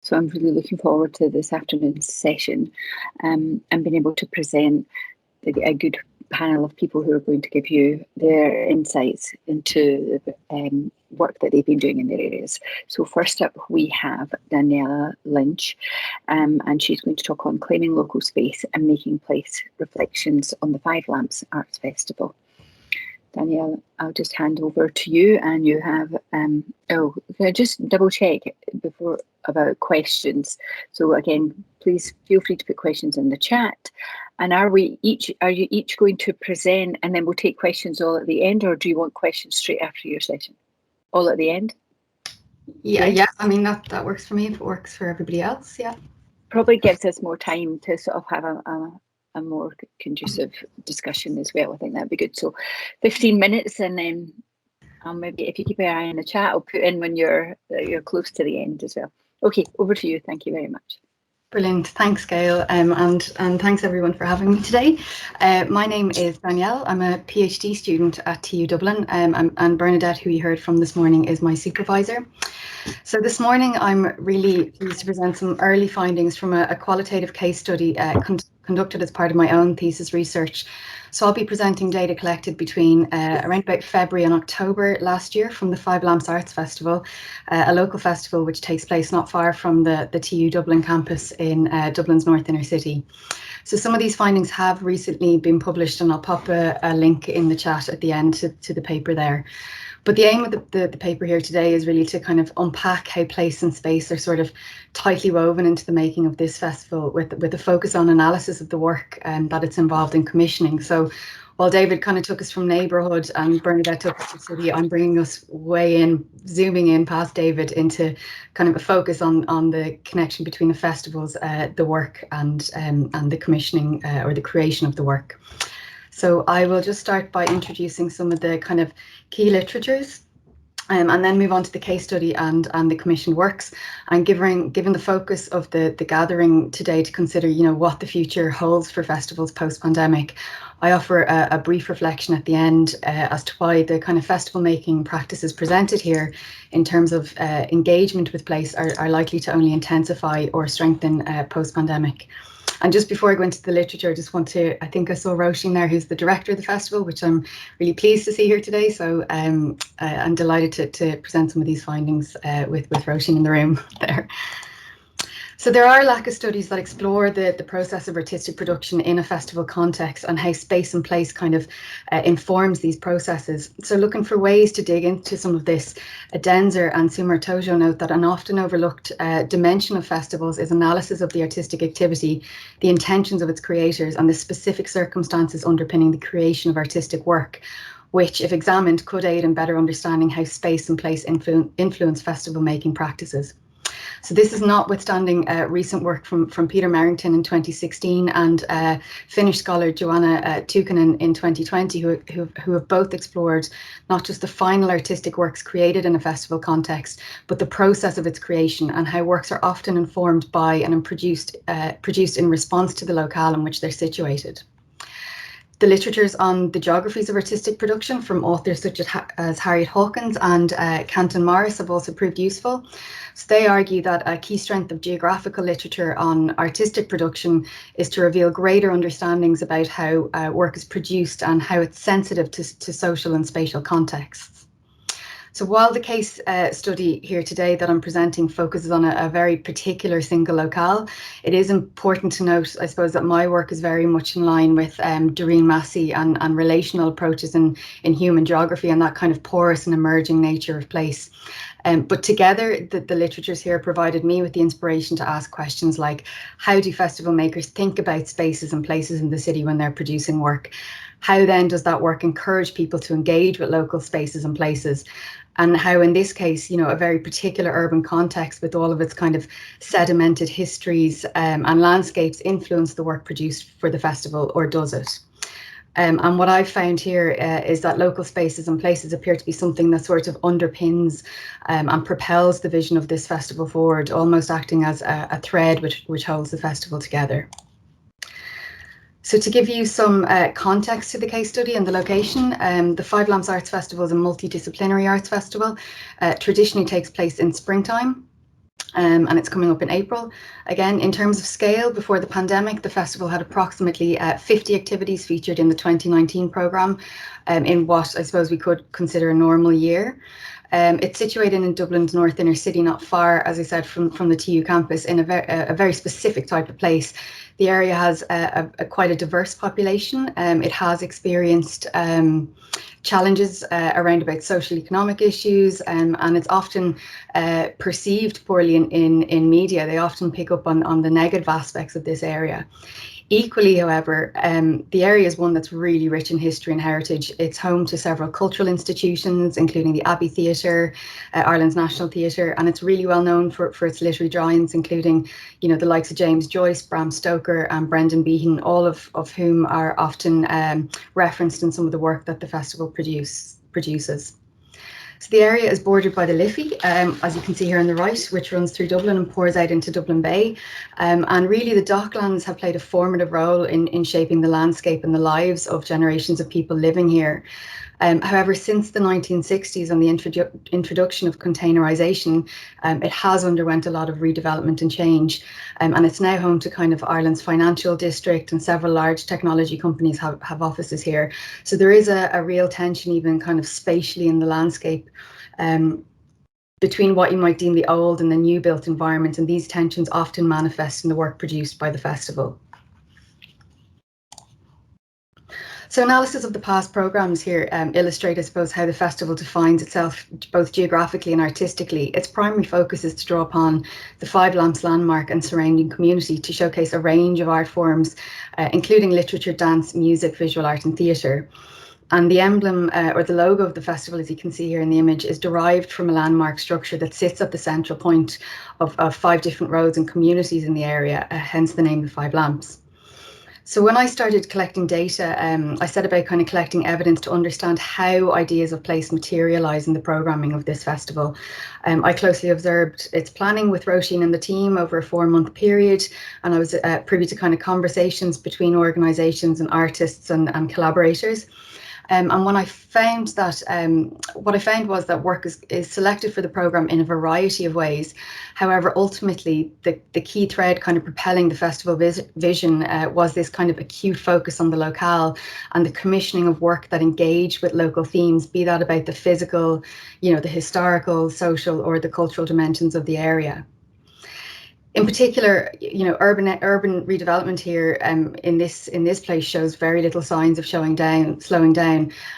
So I'm really looking forward to this afternoon's session and being able to present a good panel of people who are going to give you their insights into the work that they've been doing in their areas. So first up, we have Daniela Lynch, and she's going to talk on claiming local space and making place reflections on the Five Lamps Arts Festival. Danielle, I'll just hand over to you, and you have, can I just double check before about questions? So again, please feel free to put questions in the chat. And are you each going to present and then we'll take questions all at the end, or do you want questions straight after your session? All at the end? Yeah. I mean, that works for me if it works for everybody else, yeah. Probably gives us more time to sort of have a more conducive discussion as well. I think that'd be good. So 15 minutes, and then I'll maybe, if you keep an eye on the chat, I'll put in when you're close to the end as well. Okay, over to you. Thank you very much. Brilliant. Thanks, Gail, and thanks everyone for having me today. My name is Danielle. I'm a PhD student at TU Dublin, and Bernadette, who you heard from this morning, is my supervisor. So this morning, I'm really pleased to present some early findings from a qualitative case study conducted as part of my own thesis research. So I'll be presenting data collected between around about February and October last year from the Five Lamps Arts Festival, a local festival which takes place not far from the TU Dublin campus in Dublin's North Inner City. So some of these findings have recently been published, and I'll pop a link in the chat at the end to the paper there. But the aim of the paper here today is really to kind of unpack how place and space are sort of tightly woven into the making of this festival, with a focus on analysis of the work that it's involved in commissioning. So while David kind of took us from neighbourhood and Bernadette took us to city, I'm bringing us zooming in past David into kind of a focus on the connection between the festivals, the work, and the commissioning or the creation of the work. So I will just start by introducing some of the kind of key literatures, and then move on to the case study and the commissioned works. And given the focus of the gathering today to consider, what the future holds for festivals post-pandemic, I offer a brief reflection at the end as to why the kind of festival making practices presented here in terms of engagement with place are likely to only intensify or strengthen post-pandemic. And just before I go into the literature, I just want to, I think I saw Roisin there, who's the director of the festival, which I'm really pleased to see here today. So I'm delighted to present some of these findings with Roisin in the room there. So there are lack of studies that explore the process of artistic production in a festival context and how space and place kind of informs these processes. So looking for ways to dig into some of this, Denzer and Sumer Tojo note that an often overlooked dimension of festivals is analysis of the artistic activity, the intentions of its creators, and the specific circumstances underpinning the creation of artistic work, which, if examined, could aid in better understanding how space and place influence festival making practices. So this is notwithstanding recent work from Peter Merrington in 2016 and Finnish scholar Joanna Tukkanen in 2020, who have both explored not just the final artistic works created in a festival context, but the process of its creation and how works are often informed by and produced in response to the locale in which they're situated. The literatures on the geographies of artistic production from authors such as Harriet Hawkins and Canton Morris have also proved useful. So they argue that a key strength of geographical literature on artistic production is to reveal greater understandings about how work is produced and how it's sensitive to social and spatial contexts. So while the case study here today that I'm presenting focuses on a very particular single locale, it is important to note, I suppose, that my work is very much in line with Doreen Massey and relational approaches in human geography and that kind of porous and emerging nature of place. But together, the literatures here provided me with the inspiration to ask questions like, how do festival makers think about spaces and places in the city when they're producing work? How then does that work encourage people to engage with local spaces and places? And how, in this case, a very particular urban context with all of its kind of sedimented histories and landscapes influence the work produced for the festival, or does it? And what I've found here is that local spaces and places appear to be something that sort of underpins and propels the vision of this festival forward, almost acting as a thread which holds the festival together. So to give you some context to the case study and the location, the Five Lamps Arts Festival is a multidisciplinary arts festival. Traditionally takes place in springtime. and it's coming up in April. Again, in terms of scale, before the pandemic, the festival had approximately 50 activities featured in the 2019 programme, in what I suppose we could consider a normal year. It's situated in Dublin's north inner city, not far, as I said, from the TU campus, in a very specific type of place. The area has quite a diverse population. It has experienced challenges around about social economic issues, and it's often perceived poorly in media. They often pick up on the negative aspects of this area. Equally, however, the area is one that's really rich in history and heritage. It's home to several cultural institutions, including the Abbey Theatre, Ireland's National Theatre, and it's really well known for its literary giants, including, you know, the likes of James Joyce, Bram Stoker, and Brendan Behan, all of whom are often referenced in some of the work that the festival produces. So the area is bordered by the Liffey, as you can see here on the right, which runs through Dublin and pours out into Dublin Bay. And really the docklands have played a formative role in shaping the landscape and the lives of generations of people living here. However, since the 1960s and the introduction of containerisation, it has underwent a lot of redevelopment and change. And it's now home to kind of Ireland's financial district, and several large technology companies have offices here. So there is a real tension, even kind of spatially, in the landscape between what you might deem the old and the new built environment. And these tensions often manifest in the work produced by the festival. So analysis of the past programmes here illustrate, I suppose, how the festival defines itself both geographically and artistically. Its primary focus is to draw upon the Five Lamps landmark and surrounding community to showcase a range of art forms, including literature, dance, music, visual art and theatre. And the emblem or the logo of the festival, as you can see here in the image, is derived from a landmark structure that sits at the central point of 5 different roads and communities in the area, hence the name, the Five Lamps. So when I started collecting data, I set about kind of collecting evidence to understand how ideas of place materialise in the programming of this festival. I closely observed its planning with Roisin and the team over a 4-month period, and I was privy to kind of conversations between organisations and artists and collaborators. And when I found that, what I found was that work is selected for the programme in a variety of ways. However, ultimately, the key thread kind of propelling the festival vision was this kind of acute focus on the locale and the commissioning of work that engaged with local themes, be that about the physical, you know, the historical, social, or the cultural dimensions of the area. In particular, you know, urban redevelopment here in this place shows very little signs of slowing down.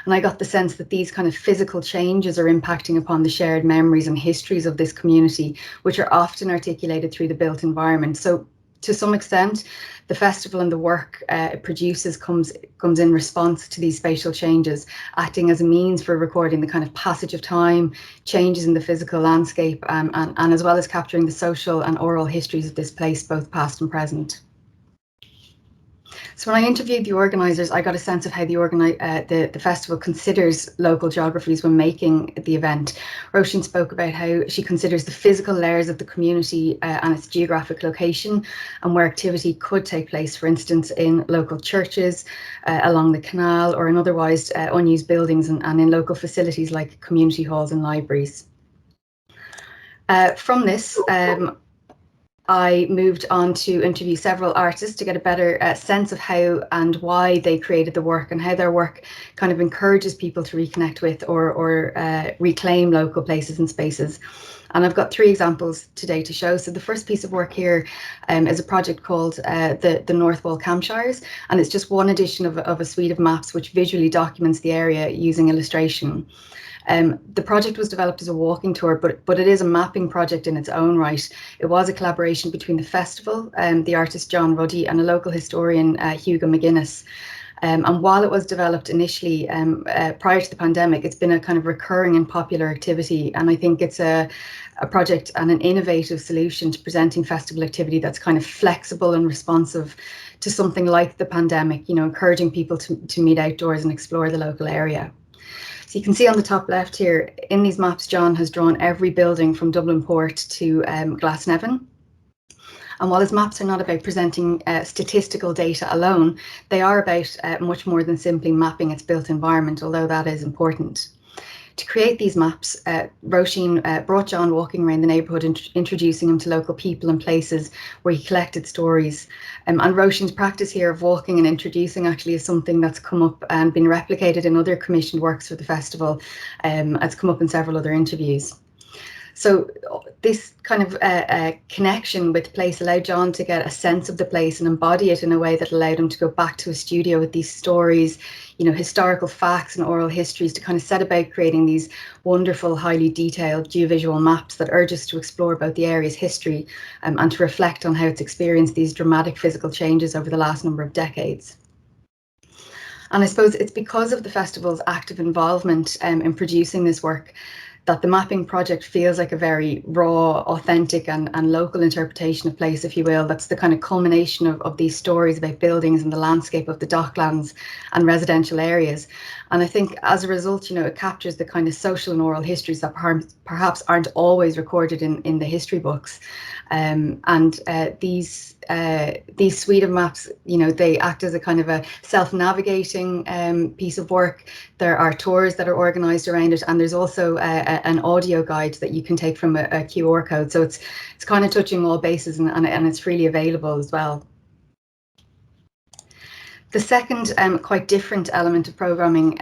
And I got the sense that these kind of physical changes are impacting upon the shared memories and histories of this community, which are often articulated through the built environment. So to some extent, the festival and the work it produces comes in response to these spatial changes, acting as a means for recording the kind of passage of time, changes in the physical landscape, and as well as capturing the social and oral histories of this place, both past and present. So when I interviewed the organisers, I got a sense of how the festival considers local geographies when making the event. Roisin spoke about how she considers the physical layers of the community and its geographic location, and where activity could take place, for instance, in local churches, along the canal, or in otherwise unused buildings, and in local facilities like community halls and libraries. From this, I moved on to interview several artists to get a better sense of how and why they created the work, and how their work kind of encourages people to reconnect with or reclaim local places and spaces. And I've got 3 examples today to show. So the first piece of work here is a project called the North Wall Campshires, and it's just one edition of a suite of maps which visually documents the area using illustration. The project was developed as a walking tour, but it is a mapping project in its own right. It was a collaboration between the festival, the artist John Ruddy, and a local historian, Hugo McGuinness. And while it was developed initially prior to the pandemic, it's been a kind of recurring and popular activity. And I think it's a project and an innovative solution to presenting festival activity that's kind of flexible and responsive to something like the pandemic, you know, encouraging people to meet outdoors and explore the local area. So you can see on the top left here, in these maps, John has drawn every building from Dublin Port to Glasnevin. And while his maps are not about presenting statistical data alone, they are about much more than simply mapping its built environment, although that is important. To create these maps, Roisin brought John walking around the neighbourhood, introducing him to local people and places where he collected stories. And Roisin's practice here of walking and introducing actually is something that's come up and been replicated in other commissioned works for the festival. It's come up in several other interviews. So this kind of connection with the place allowed John to get a sense of the place and embody it in a way that allowed him to go back to a studio with these stories, you know, historical facts and oral histories, to kind of set about creating these wonderful, highly detailed geovisual maps that urge us to explore about the area's history and to reflect on how it's experienced these dramatic physical changes over the last number of decades. And I suppose it's because of the festival's active involvement in producing this work that the mapping project feels like a very raw, authentic and local interpretation of place, if you will. That's the kind of culmination of these stories about buildings and the landscape of the docklands and residential areas. And I think as a result, you know, it captures the kind of social and oral histories that perhaps aren't always recorded in the history books. These suite of maps, you know, they act as a kind of a self-navigating piece of work. There are tours that are organised around it, and there's also an audio guide that you can take from a QR code. So it's kind of touching all bases, and it's freely available as well. The second quite different element of programming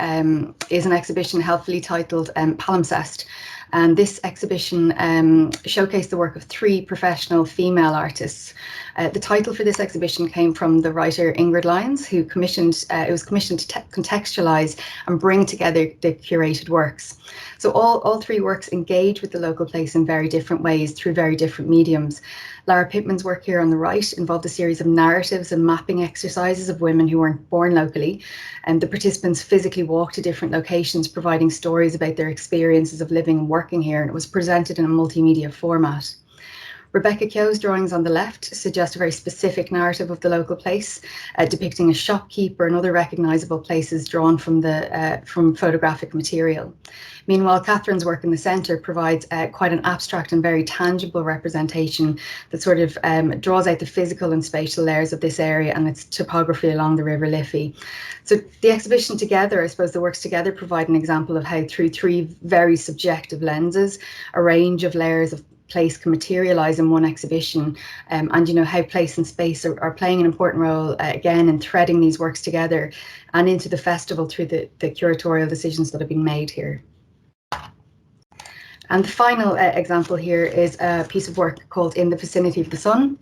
is an exhibition helpfully titled Palimpsest. And this exhibition showcased the work of 3 professional female artists. The title for this exhibition came from the writer Ingrid Lyons, who it was commissioned to contextualise and bring together the curated works. So all 3 works engage with the local place in very different ways through very different mediums. Lara Pittman's work here on the right involved a series of narratives and mapping exercises of women who weren't born locally, and the participants physically walked to different locations, providing stories about their experiences of living and working here, and it was presented in a multimedia format. Rebecca Kyo's drawings on the left suggest a very specific narrative of the local place, depicting a shopkeeper and other recognisable places drawn from photographic material. Meanwhile, Catherine's work in the centre provides quite an abstract and very tangible representation that sort of draws out the physical and spatial layers of this area and its topography along the River Liffey. So the exhibition together, I suppose the works together provide an example of how through 3 very subjective lenses, a range of layers of place can materialize in one exhibition, and you know how place and space are playing an important role again in threading these works together and into the festival through the curatorial decisions that have been made here. And the final example here is a piece of work called In the Vicinity of the Sun.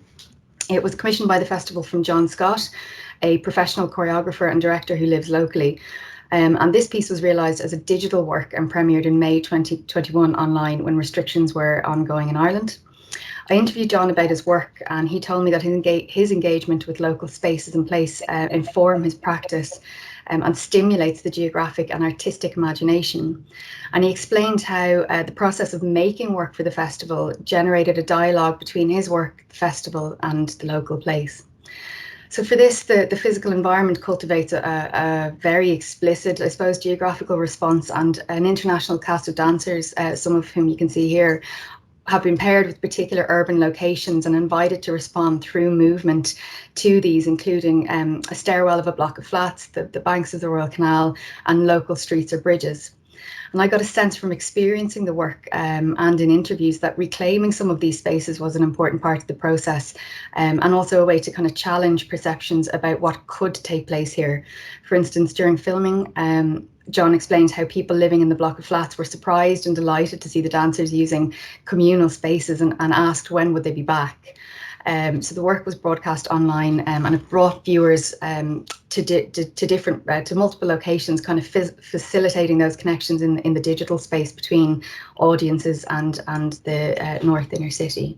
It was commissioned by the festival from John Scott, a professional choreographer and director who lives locally. And this piece was realised as a digital work and premiered in May 2021 online when restrictions were ongoing in Ireland. I interviewed John about his work, and he told me that his engagement with local spaces and place inform his practice and stimulates the geographic and artistic imagination. And he explained how the process of making work for the festival generated a dialogue between his work, the festival, and the local place. So for this, the physical environment cultivates a very explicit, I suppose, geographical response, and an international cast of dancers, some of whom you can see here, have been paired with particular urban locations and invited to respond through movement to these, including a stairwell of a block of flats, the banks of the Royal Canal, and local streets or bridges. And I got a sense from experiencing the work and in interviews that reclaiming some of these spaces was an important part of the process, and also a way to kind of challenge perceptions about what could take place here. For instance, during filming, John explained how people living in the block of flats were surprised and delighted to see the dancers using communal spaces and asked when would they be back. So the work was broadcast online, and it brought viewers to multiple locations, kind of facilitating those connections in the digital space between audiences and the North Inner City.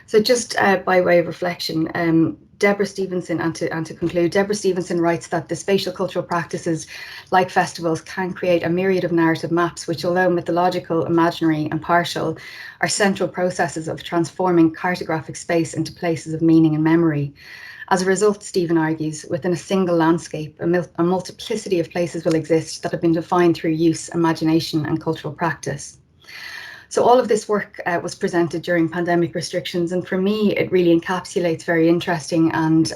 So just by way of reflection, Deborah Stevenson, and to conclude, Deborah Stevenson writes that the spatial cultural practices like festivals can create a myriad of narrative maps, which, although mythological, imaginary and partial, are central processes of transforming cartographic space into places of meaning and memory. As a result, Stephen argues, within a single landscape, a multiplicity of places will exist that have been defined through use, imagination and cultural practice. So all of this work was presented during pandemic restrictions, and for me, it really encapsulates very interesting and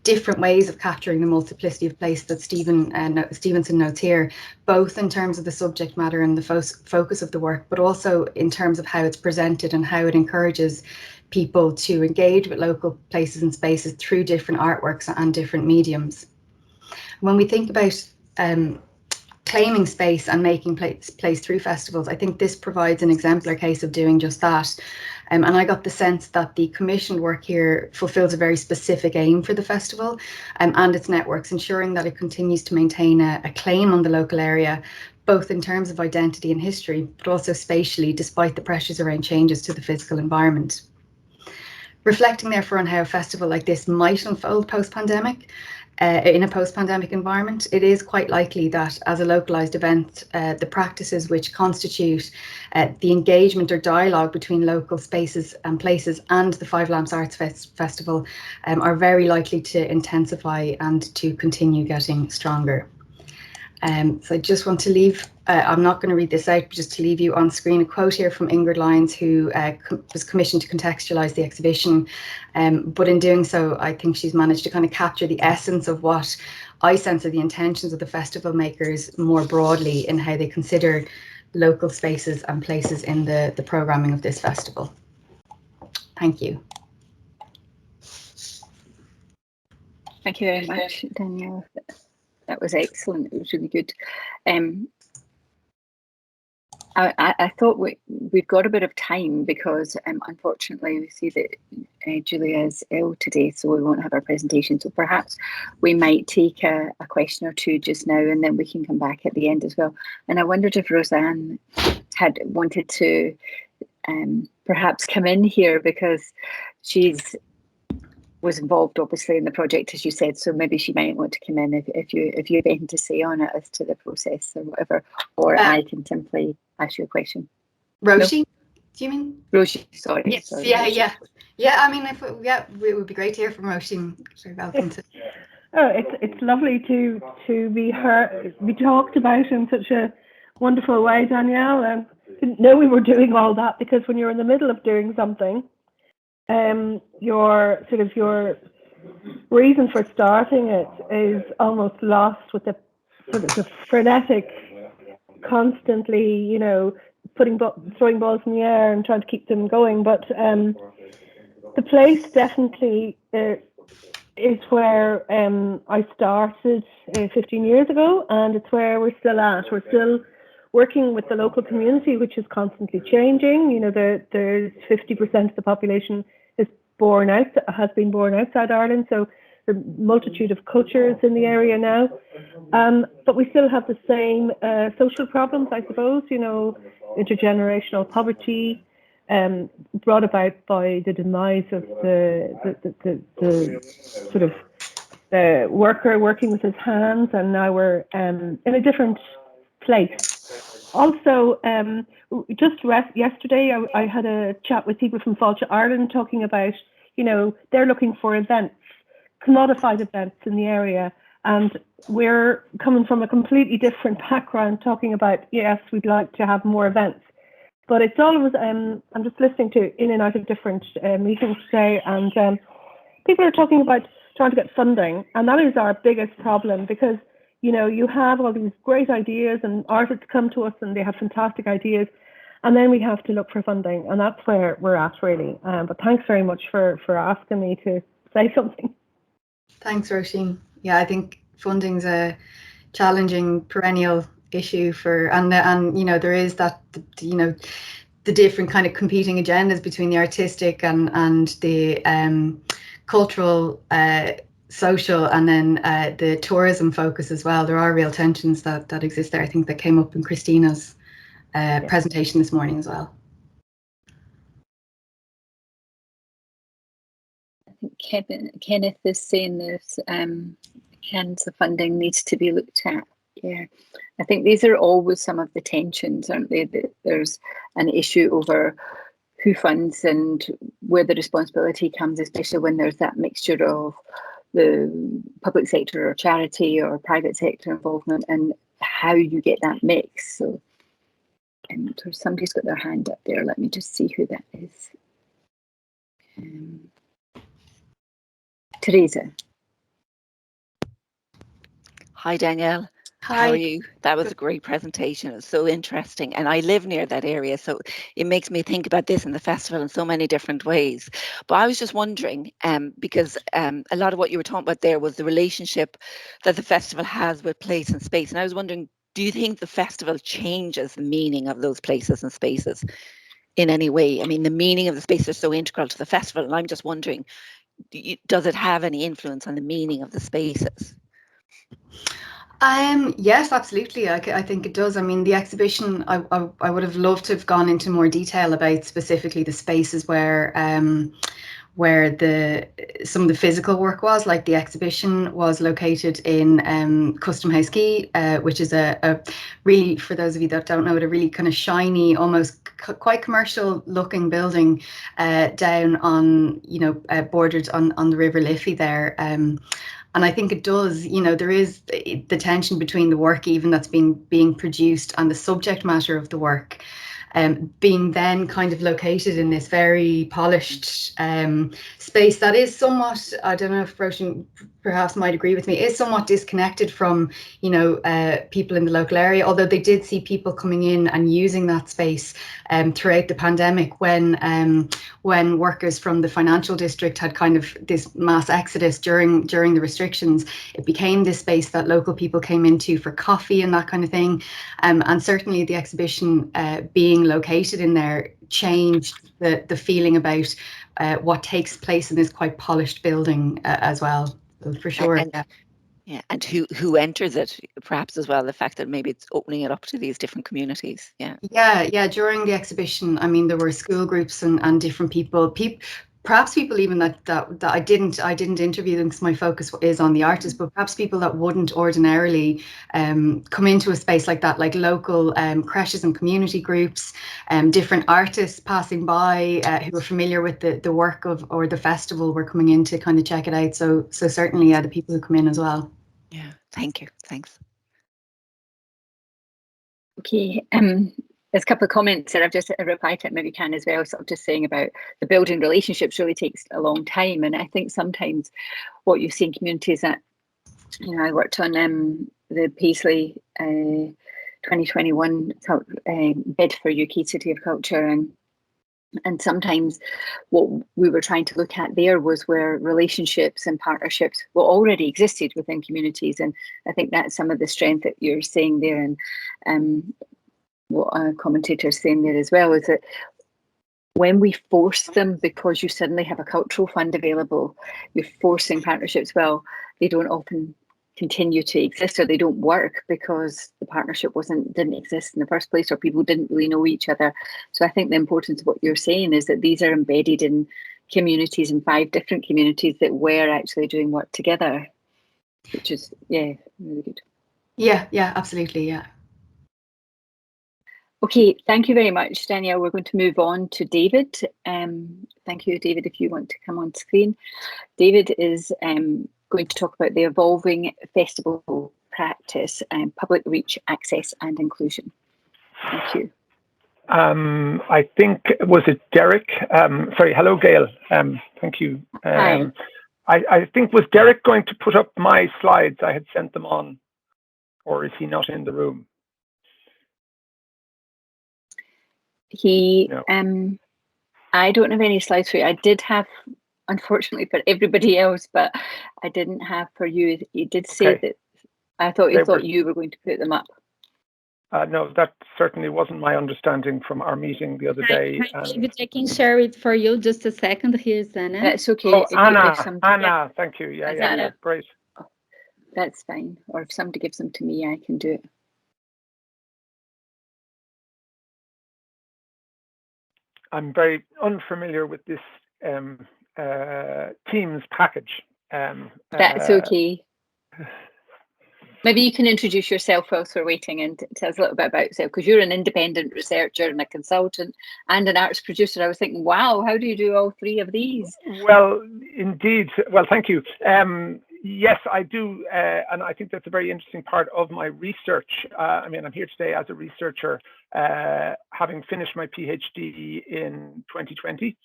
different ways of capturing the multiplicity of place that Stevenson notes here, both in terms of the subject matter and the focus of the work, but also in terms of how it's presented and how it encourages people to engage with local places and spaces through different artworks and different mediums. When we think about claiming space and making place through festivals, I think this provides an exemplar case of doing just that. And I got the sense that the commissioned work here fulfills a very specific aim for the festival and its networks, ensuring that it continues to maintain a claim on the local area, both in terms of identity and history, but also spatially, despite the pressures around changes to the physical environment. Reflecting therefore on how a festival like this might unfold post-pandemic, in a post-pandemic environment, it is quite likely that as a localised event, the practices which constitute the engagement or dialogue between local spaces and places and the Five Lamps Arts Festival are very likely to intensify and to continue getting stronger. So I just want to leave, I'm not going to read this out, but just to leave you on screen a quote here from Ingrid Lyons, who was commissioned to contextualise the exhibition. But in doing so, I think she's managed to kind of capture the essence of what I sense are the intentions of the festival makers more broadly in how they consider local spaces and places in the programming of this festival. Thank you. Thank you very much, Danielle. That was excellent. It was really good. I thought we've got a bit of time because unfortunately we see that Julia is ill today, so we won't have our presentation. So perhaps we might take a question or two just now, and then we can come back at the end as well. And I wondered if Roseanne had wanted to perhaps come in here, because she's was involved obviously in the project, as you said, so maybe she might want to come in if you have anything to say on it as to the process or whatever, or I can simply ask you a question. Roshi, no? Do you mean? Roshi, sorry. Yes, sorry, yeah, Roshi. yeah. I mean, it would be great to hear from Roshi. So welcome to. Oh, it's lovely to be heard, be talked about in such a wonderful way, Danielle. I didn't know we were doing all that, because when you're in the middle of doing something, your reason for starting it is almost lost with the sort of the frenetic, constantly, throwing balls in the air and trying to keep them going. But the place definitely is where I started 15 years ago, and it's where we're still at. We're still working with the local community, which is constantly changing. There's 50% of the population has been born outside Ireland, so there are a multitude of cultures in the area now. But we still have the same social problems, I suppose. Intergenerational poverty, brought about by the demise of the sort of the worker working with his hands, and now we're in a different place. Also, yesterday I had a chat with people from Fáilte Ireland talking about, they're looking for events, commodified events in the area, and we're coming from a completely different background talking about, yes, we'd like to have more events. But it's always, I'm just listening to in and out of different meetings today, and people are talking about trying to get funding, and that is our biggest problem, because you have all these great ideas, and artists come to us and they have fantastic ideas, and then we have to look for funding, and that's where we're at, really. But thanks very much for asking me to say something. Thanks, Roisin. Yeah, I think funding's a challenging perennial issue and there is that, the different kind of competing agendas between the artistic and the cultural, social, and then the tourism focus as well. There are real tensions that exist there. I think that came up in Christina's presentation this morning as well. I think Kenneth is saying this, kinds of funding needs to be looked at. Yeah, I think these are always some of the tensions, aren't they? That there's an issue over who funds and where the responsibility comes, especially when there's that mixture of the public sector or charity or private sector involvement, and how you get that mix. So, and somebody's got their hand up there. Let me just see who that is. Teresa. Hi, Danielle. Hi. How are you? That was a great presentation. It was so interesting. And I live near that area, so it makes me think about this and the festival in so many different ways. But I was just wondering, because a lot of what you were talking about there was the relationship that the festival has with place and space. And I was wondering, do you think the festival changes the meaning of those places and spaces in any way? I mean, the meaning of the space is so integral to the festival. And I'm just wondering, does it have any influence on the meaning of the spaces? Yes, absolutely. I think it does. I mean, the exhibition, I would have loved to have gone into more detail about specifically the spaces where some of the physical work was. Like the exhibition was located in Custom House Quay, which is a really, for those of you that don't know it, a really kind of shiny, almost quite commercial looking building down on, bordered on the River Liffey there. And I think it does, there is the tension between the work even that's being produced and the subject matter of the work, being then kind of located in this very polished space that is somewhat, I don't know if Roshan perhaps might agree with me, is somewhat disconnected from, people in the local area, although they did see people coming in and using that space throughout the pandemic when workers from the financial district had kind of this mass exodus during the restrictions. It became this space that local people came into for coffee and that kind of thing. And certainly the exhibition being located in there changed the feeling about what takes place in this quite polished building as well. So for sure. And who enters it, perhaps as well, the fact that maybe it's opening it up to these different communities. Yeah. During the exhibition, I mean, there were school groups and different people, perhaps people even that I didn't interview them because my focus is on the artists, but perhaps people that wouldn't ordinarily come into a space like that, like local creches and community groups, different artists passing by who are familiar with the work of or the festival were coming in to kind of check it out. So certainly, the people who come in as well. Yeah, thank you. Thanks. Okay, there's a couple of comments that I've just replied to, maybe can as well, sort of just saying about the building relationships really takes a long time. And I think sometimes what you see in communities that, I worked on the Paisley 2021 bid for UK City of Culture, and sometimes what we were trying to look at there was where relationships and partnerships already existed within communities. And I think that's some of the strength that you're saying there, and what a commentator is saying there as well, is that when we force them, because you suddenly have a cultural fund available, you're forcing partnerships, well, they don't often continue to exist, or they don't work because the partnership didn't exist in the first place, or people didn't really know each other. So I think the importance of what you're saying is that these are embedded in communities, in 5 different communities that were actually doing work together, which is really good. Yeah, absolutely, yeah. Okay, thank you very much, Danielle. We're going to move on to David. Thank you, David, if you want to come on screen. David is going to talk about the evolving festival practice and public reach, access and inclusion. Thank you. I think, was it Derek? Sorry, hello, Gail. Thank you. Hi. I think, was Derek going to put up my slides? I had sent them on, or is he not in the room? No. I don't have any slides for you. I did have, unfortunately, for everybody else, but I didn't have for you. You did say that. I thought you were going to put them up. No, that certainly wasn't my understanding from our meeting the other day. David, I can share it for you. Just a second. Here's Anna. That's okay. Oh, Anna, thank you. Yeah, great. Oh, that's fine. Or if somebody gives them to me, I can do it. I'm very unfamiliar with this Teams package. That's okay. Maybe you can introduce yourself whilst we're waiting and tell us a little bit about yourself, because you're an independent researcher and a consultant and an arts producer. I was thinking, wow, how do you do all 3 of these? Well, indeed. Well, thank you. Yes, I do. And I think that's a very interesting part of my research. I mean, I'm here today as a researcher, having finished my PhD in 2020.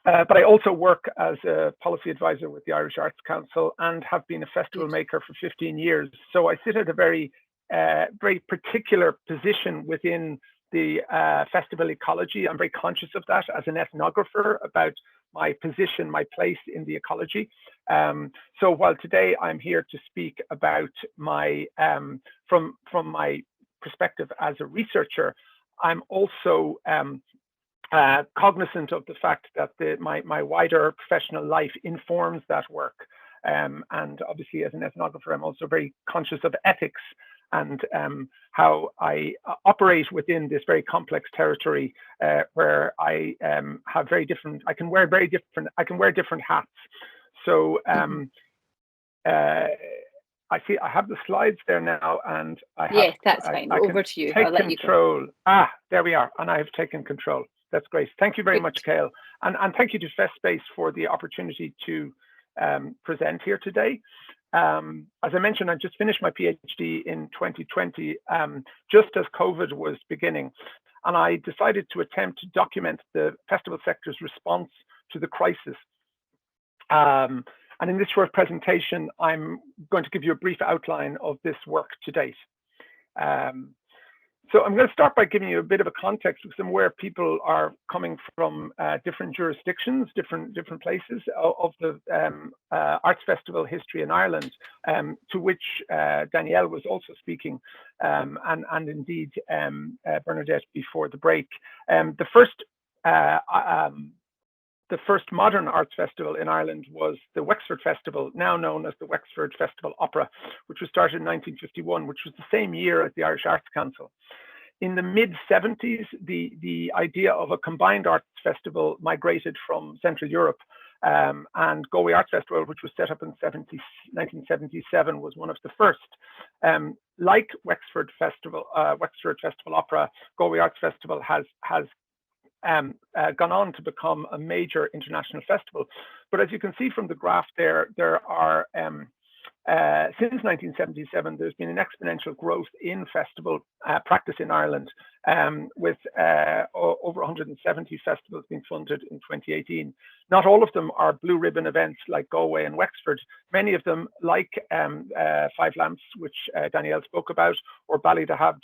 But I also work as a policy advisor with the Irish Arts Council and have been a festival maker for 15 years. So I sit at a very particular position within the festival ecology. I'm very conscious of that as an ethnographer about my position, my place in the ecology. So while today I'm here to speak about my, from my perspective as a researcher, I'm also cognizant of the fact that my wider professional life informs that work. And obviously as an ethnographer, I'm also very conscious of ethics and how I operate within this very complex territory where I have very different, I can wear different hats. So I see I have the slides there now, and yes, that's fine. Over to you. I'll let control. You go. There we are, and I have taken control. That's great. Thank you very much, Kale, and thank you to Festspace for the opportunity to present here today. As I mentioned, I just finished my PhD in 2020, just as COVID was beginning, and I decided to attempt to document the festival sector's response to the crisis. And in this short presentation, I'm going to give you a brief outline of this work to date. So I'm going to start by giving you a bit of a context of where people are coming from, different jurisdictions, different places of the Arts Festival history in Ireland, to which Danielle was also speaking, and indeed Bernadette before the break. The first modern arts festival in Ireland was the Wexford Festival, now known as the Wexford Festival Opera, which was started in 1951, which was the same year as the Irish Arts Council. In the mid-70s, the idea of a combined arts festival migrated from Central Europe, and Galway Arts Festival, which was set up in 1977, was one of the first. Like Wexford Festival Opera, Galway Arts Festival has gone on to become a major international festival. But as you can see from the graph there are, since 1977, there's been an exponential growth in festival practice in Ireland, with over 170 festivals being funded in 2018. Not all of them are blue ribbon events like Galway and Wexford. Many of them, like Five Lamps, which Danielle spoke about, or Ballydehob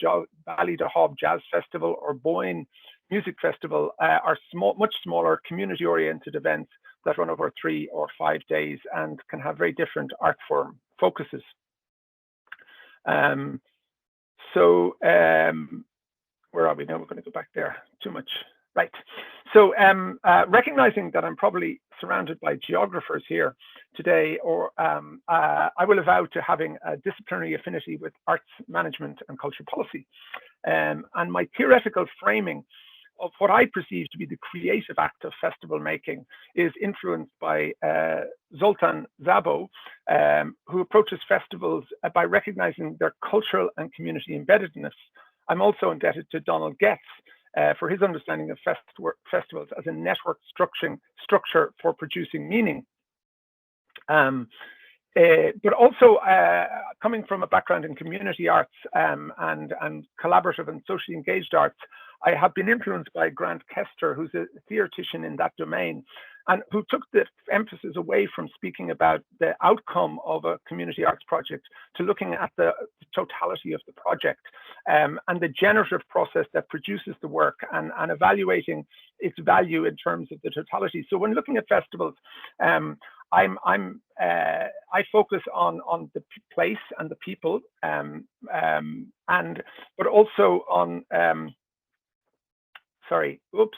Jazz Festival, or Boyne Music Festival, are much smaller, community-oriented events that run over 3 or 5 days and can have very different art form focuses. Where are we now? We're going to go back there too much. Right. So recognizing that I'm probably surrounded by geographers here today, or I will avow to having a disciplinary affinity with arts management and cultural policy. And my theoretical framing of what I perceive to be the creative act of festival making is influenced by Zoltan Szabo, who approaches festivals by recognizing their cultural and community embeddedness. I'm also indebted to Donald Getz for his understanding of festivals as a network structure for producing meaning. But also coming from a background in community arts and collaborative and socially engaged arts, I have been influenced by Grant Kester, who's a theoretician in that domain, and who took the emphasis away from speaking about the outcome of a community arts project to looking at the totality of the project, and the generative process that produces the work, and evaluating its value in terms of the totality. So when looking at festivals, I focus on the place and the people, but also on sorry, oops,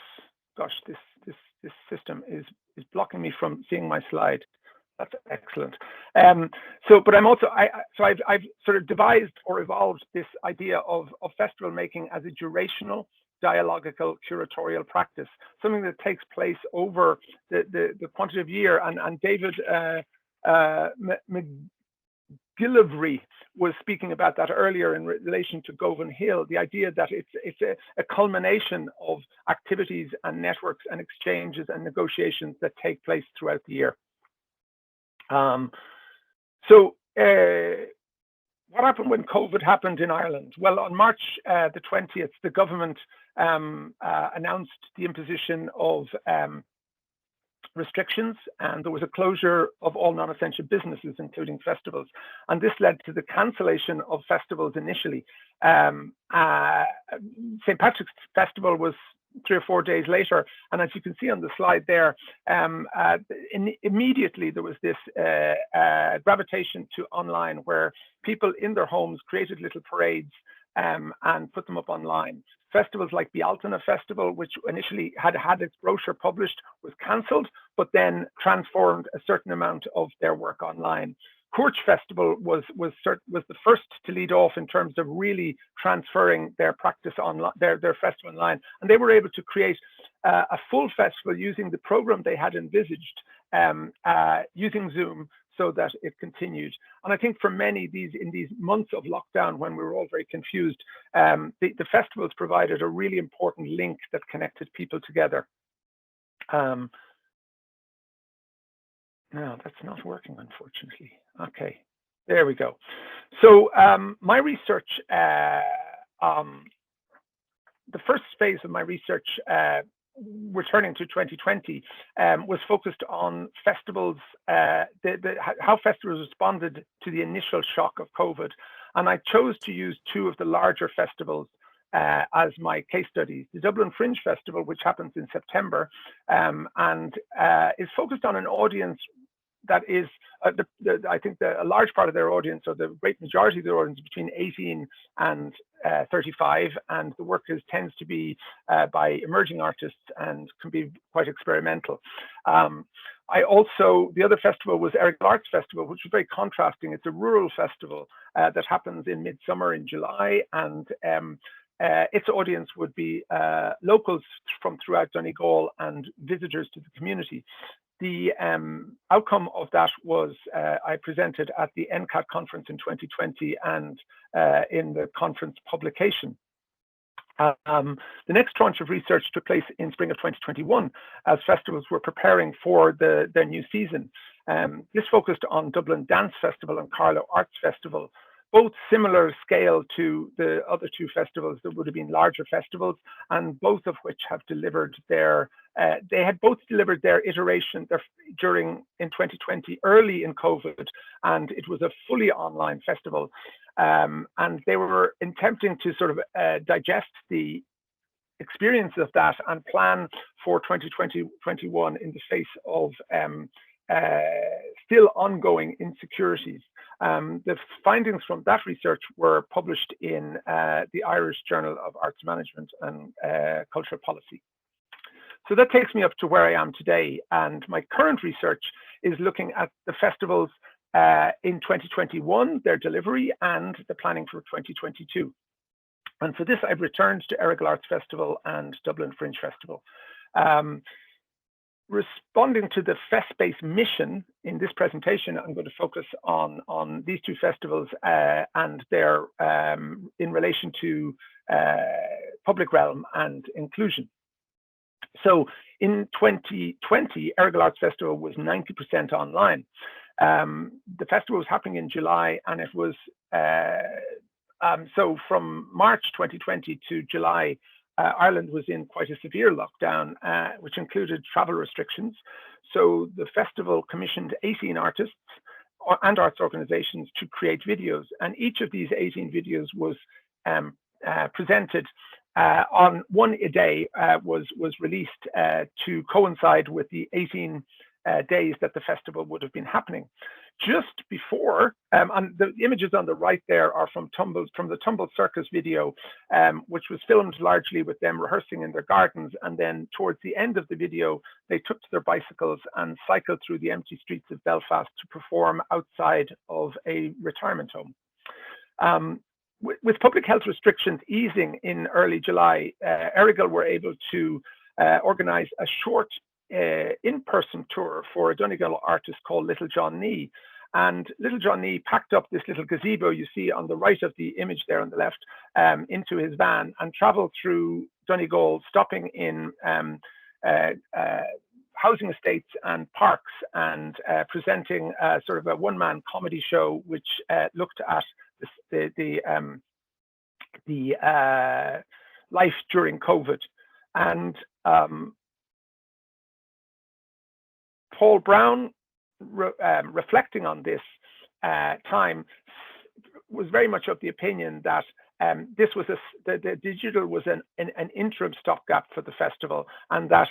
gosh, this system is blocking me from seeing my slide. That's excellent. But I'm also I've sort of devised or evolved this idea of festival making as a durational, dialogical, curatorial practice, something that takes place over the quantitative year. And David McGillivray was speaking about that earlier in relation to Govan Hill, the idea that it's a culmination of activities and networks and exchanges and negotiations that take place throughout the year. What happened when COVID happened in Ireland? Well, on March the 20th, the government announced the imposition of restrictions, and there was a closure of all non-essential businesses, including festivals. And this led to the cancellation of festivals initially. St. Patrick's Festival was 3 or 4 days later, and as you can see on the slide there, immediately there was this gravitation to online, where people in their homes created little parades and put them up online. Festivals like the Altona Festival, which initially had its brochure published, was cancelled, but then transformed a certain amount of their work online. Courch Festival was the first to lead off in terms of really transferring their practice online, their festival online, and they were able to create a full festival using the program they had envisaged, using Zoom, so that it continued. And I think for many, in these months of lockdown, when we were all very confused, the festivals provided a really important link that connected people together. No, that's not working, unfortunately. Okay, there we go. So my research, the first phase of my research, returning to 2020, was focused on festivals, how festivals responded to the initial shock of COVID. And I chose to use 2 of the larger festivals as my case studies. The Dublin Fringe Festival, which happens in September, and is focused on an audience that is, I think a large part of their audience, or the great majority of their audience, between 18 and 35, and the work tends to be by emerging artists and can be quite experimental. The other festival was Errigal Arts Festival, which was very contrasting. It's a rural festival that happens in midsummer in July, and its audience would be locals from throughout Donegal and visitors to the community. The outcome of that was I presented at the NCAT conference in 2020 and in the conference publication. The next tranche of research took place in spring of 2021 as festivals were preparing for their new season. This focused on Dublin Dance Festival and Carlow Arts Festival, both similar scale to the other 2 festivals that would have been larger festivals, and both of which have delivered they had both delivered their iteration in 2020, early in COVID, and it was a fully online festival. And they were attempting to sort of digest the experience of that and plan for 2021 in the face of still ongoing insecurities. The findings from that research were published in the Irish Journal of Arts Management and Cultural Policy. So that takes me up to where I am today, and my current research is looking at the festivals in 2021, their delivery, and the planning for 2022. And for this, I've returned to Errigal Arts Festival and Dublin Fringe Festival. Responding to the Festspace mission in this presentation, I'm going to focus on these 2 festivals and their in relation to public realm and inclusion. So in 2020, Errigal Arts Festival was 90% online. The festival was happening in July, and it was so from March 2020 to July, Ireland was in quite a severe lockdown, which included travel restrictions. So the festival commissioned 18 artists and arts organizations to create videos, and each of these 18 videos was presented on one a day, was released to coincide with the 18 days that the festival would have been happening. Just before, and the images on the right there are from the Tumble Circus video, which was filmed largely with them rehearsing in their gardens. And then towards the end of the video, they took to their bicycles and cycled through the empty streets of Belfast to perform outside of a retirement home. With public health restrictions easing in early July, Errigal were able to organize a short in-person tour for a Donegal artist called Little John Nee. And Little John Nee packed up this little gazebo you see on the right of the image there on the left into his van and traveled through Donegal, stopping in housing estates and parks, and presenting sort of a one-man comedy show which looked at the life during COVID. And Paul Brown, reflecting on this time, was very much of the opinion that this was the digital was an interim stopgap for the festival, and that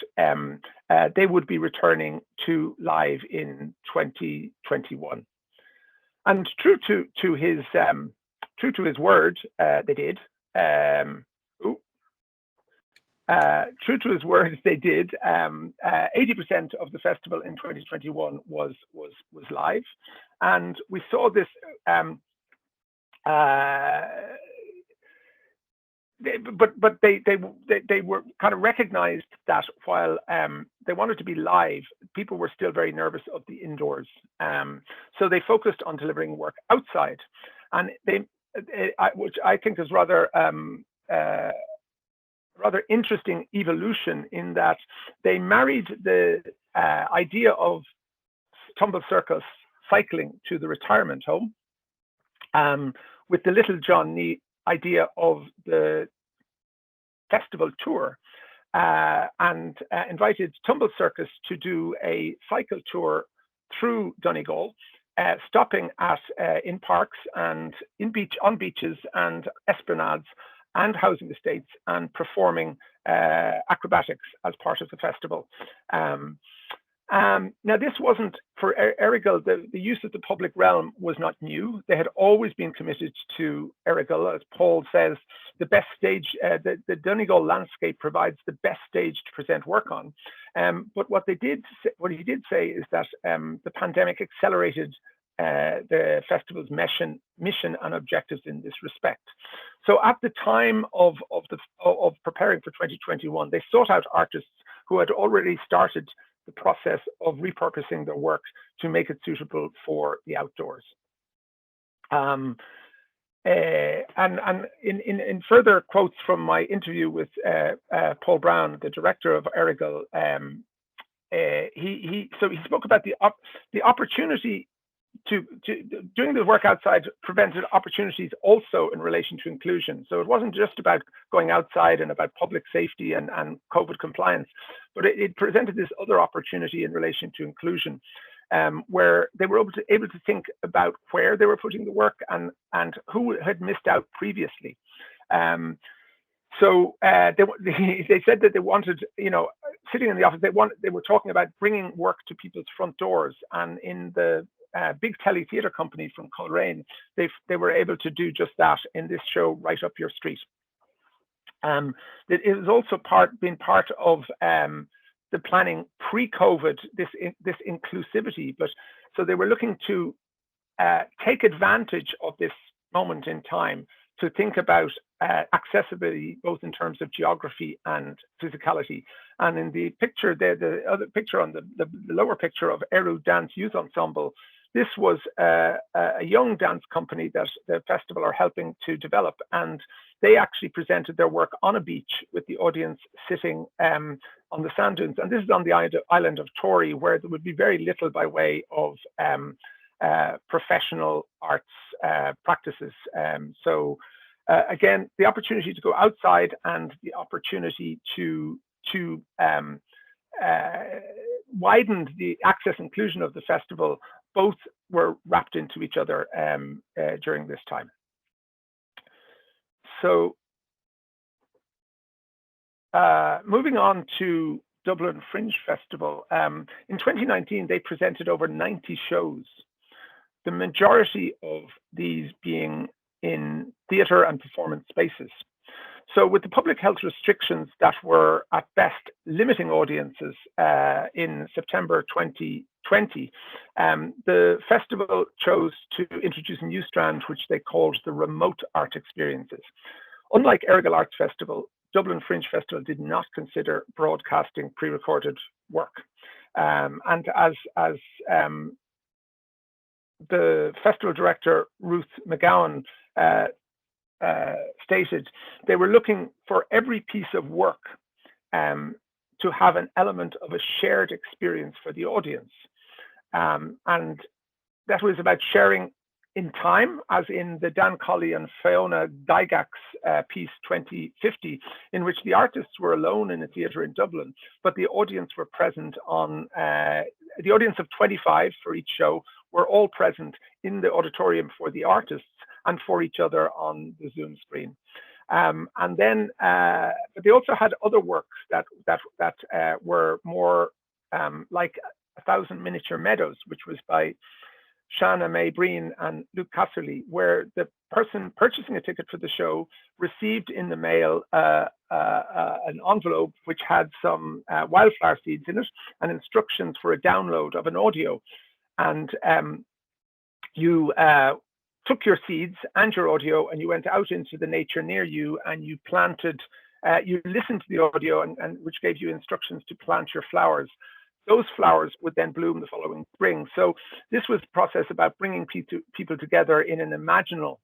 they would be returning to live in 2021. And true to his word, they did. True to his word, they did. 80% of the festival in 2021 was live, and we saw this. But they were kind of recognized that while they wanted to be live, people were still very nervous of the indoors. So they focused on delivering work outside, and which I think is rather interesting evolution, in that they married the idea of Tumble Circus cycling to the retirement home with the Little John Nee idea of the festival tour, and invited Tumble Circus to do a cycle tour through Donegal, stopping at in parks and on beaches and esplanades and housing estates, and performing acrobatics as part of the festival. Now, this wasn't for Errigal. The use of the public realm was not new. They had always been committed to Errigal. As Paul says, the best stage, the Donegal landscape provides the best stage to present work on. But what he did say is that the pandemic accelerated the festival's mission and objectives in this respect. So at the time of preparing for 2021, they sought out artists who had already started the process of repurposing their work to make it suitable for the outdoors. And in further quotes from my interview with Paul Brown, the director of Errigal, he spoke about the opportunity to doing the work outside presented opportunities also in relation to inclusion. So it wasn't just about going outside and about public safety and COVID compliance, but it presented this other opportunity in relation to inclusion, where they were able to think about where they were putting the work and who had missed out previously. So they said that they wanted, sitting in the office, they were talking about bringing work to people's front doors, and in the big telly theatre company from Coleraine, they were able to do just that in this show, Right Up Your Street. It was also been part of the planning pre-COVID, this inclusivity. But so they were looking to take advantage of this moment in time to think about accessibility, both in terms of geography and physicality. And in the picture there, the other picture on the lower picture of Eru Dance Youth Ensemble, this was a young dance company that the festival are helping to develop, and they actually presented their work on a beach with the audience sitting on the sand dunes. And this is on the island of Tory, where there would be very little by way of professional arts practices. So again, the opportunity to go outside and the opportunity to widen the access inclusion of the festival, both were wrapped into each other during this time. So moving on to Dublin Fringe Festival. In 2019, they presented over 90 shows, the majority of these being in theatre and performance spaces. So with the public health restrictions that were at best limiting audiences in September 2020, the festival chose to introduce a new strand, which they called the remote art experiences. Unlike Errigal Arts Festival, Dublin Fringe Festival did not consider broadcasting pre-recorded work. And as the festival director, Ruth McGowan, stated, they were looking for every piece of work to have an element of a shared experience for the audience. And that was about sharing in time, as in the Dan Colley and Fiona Gygax's piece 2050, in which the artists were alone in a theatre in Dublin, but the audience were present on the audience of 25 for each show were all present in the auditorium for the artists and for each other on the Zoom screen. And then, but they also had other works that were more like 1,000 Miniature Meadows, which was by Shanna May Breen and Luke Casserly, where the person purchasing a ticket for the show received in the mail an envelope which had some wildflower seeds in it and instructions for a download of an audio. And you took your seeds and your audio and you went out into the nature near you and you planted, you listened to the audio and which gave you instructions to plant your flowers. Those flowers would then bloom the following spring. So this was a process about bringing people together in an imaginal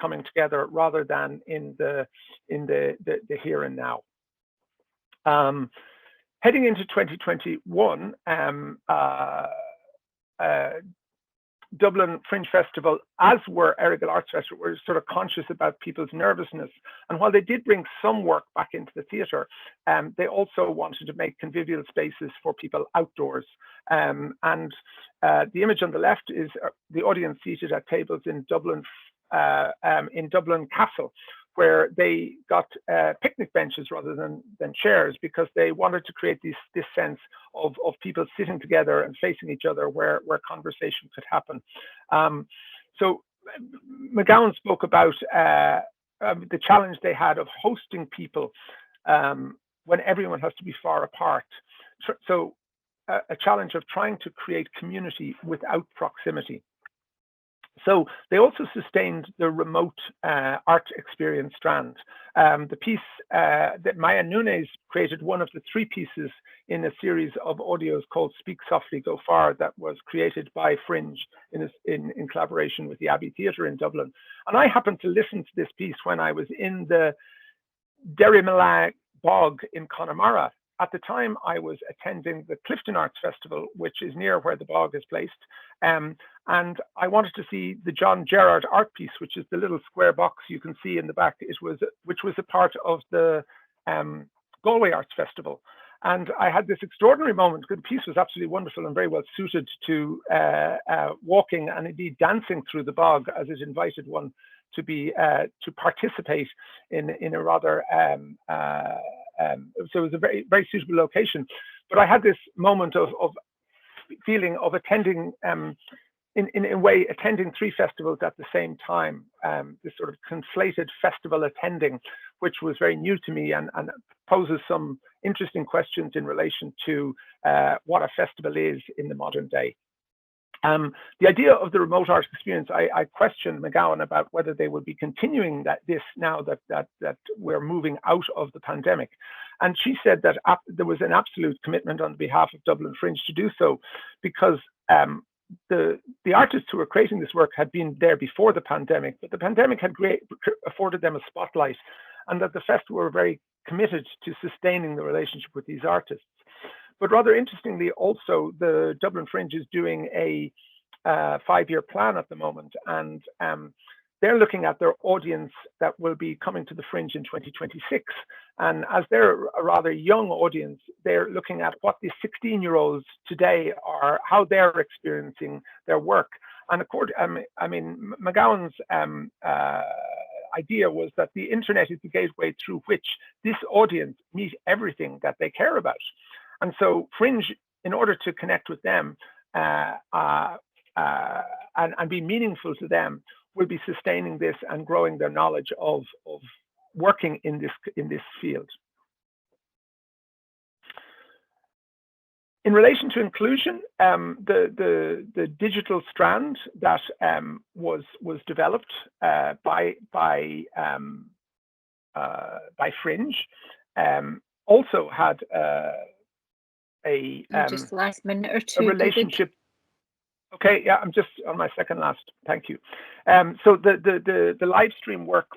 coming together rather than in the here and now. Heading into 2021, Dublin Fringe Festival, as were Errigal Arts Festival, were sort of conscious about people's nervousness. And while they did bring some work back into the theatre, they also wanted to make convivial spaces for people outdoors. And the image on the left is the audience seated at tables in Dublin Castle, where they got picnic benches rather than chairs, because they wanted to create this sense of people sitting together and facing each other where conversation could happen. So McGowan spoke about the challenge they had of hosting people when everyone has to be far apart. So a challenge of trying to create community without proximity. So they also sustained the remote art experience strand. The piece that Maya Nunes created, one of the 3 pieces in a series of audios called Speak Softly, Go Far, that was created by Fringe in collaboration with the Abbey Theatre in Dublin. And I happened to listen to this piece when I was in the Derrimilla Bog in Connemara. At the time, I was attending the Clifton Arts Festival, which is near where the bog is placed. And I wanted to see the John Gerard art piece, which is the little square box you can see in the back, which was a part of the Galway Arts Festival. And I had this extraordinary moment, because the piece was absolutely wonderful and very well suited to walking and indeed dancing through the bog, as it invited one to participate in a rather so it was a very, very suitable location. But I had this moment of feeling of attending, in a way, attending 3 festivals at the same time, this sort of conflated festival attending, which was very new to me and poses some interesting questions in relation to what a festival is in the modern day. The idea of the remote art experience, I questioned McGowan about whether they would be continuing this now that we're moving out of the pandemic. And she said that there was an absolute commitment on behalf of Dublin Fringe to do so, because the artists who were creating this work had been there before the pandemic, but the pandemic had afforded them a spotlight, and that the festival were very committed to sustaining the relationship with these artists. But rather interestingly, also, the Dublin Fringe is doing a 5-year plan at the moment, and they're looking at their audience that will be coming to the Fringe in 2026. And as they're a rather young audience, they're looking at what the 16-year-olds today are, how they're experiencing their work. And I mean, McGowan's idea was that the internet is the gateway through which this audience meet everything that they care about. And so Fringe, in order to connect with them and be meaningful to them, will be sustaining this and growing their knowledge of working in this field. In relation to inclusion, the digital strand that was developed by Fringe also had just last minute or two, a relationship. Okay, yeah, I'm just on my second last. Thank you. So the live stream work,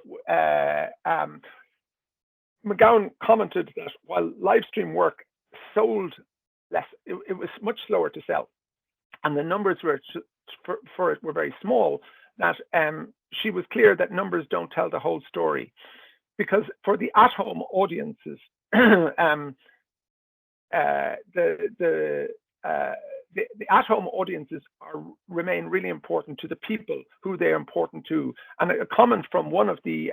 McGowan commented that while live stream work sold less, it was much slower to sell, and the numbers for it were very small. That she was clear that numbers don't tell the whole story, because for the at-home audiences, the the at-home audiences remain really important to the people who they're important to. And a comment from one of the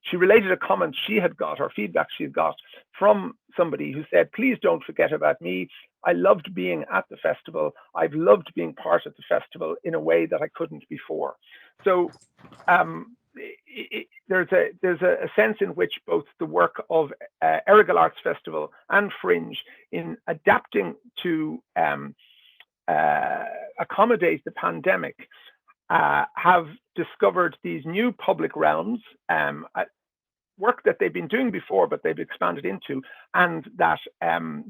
she related a comment she had got, or feedback she had got from somebody who said, "Please don't forget about me. I loved being at the festival. I've loved being part of the festival in a way that I couldn't before." So there's a sense in which both the work of Errigal Arts Festival and Fringe in adapting to accommodate the pandemic have discovered these new public realms, work that they've been doing before, but they've expanded into, and that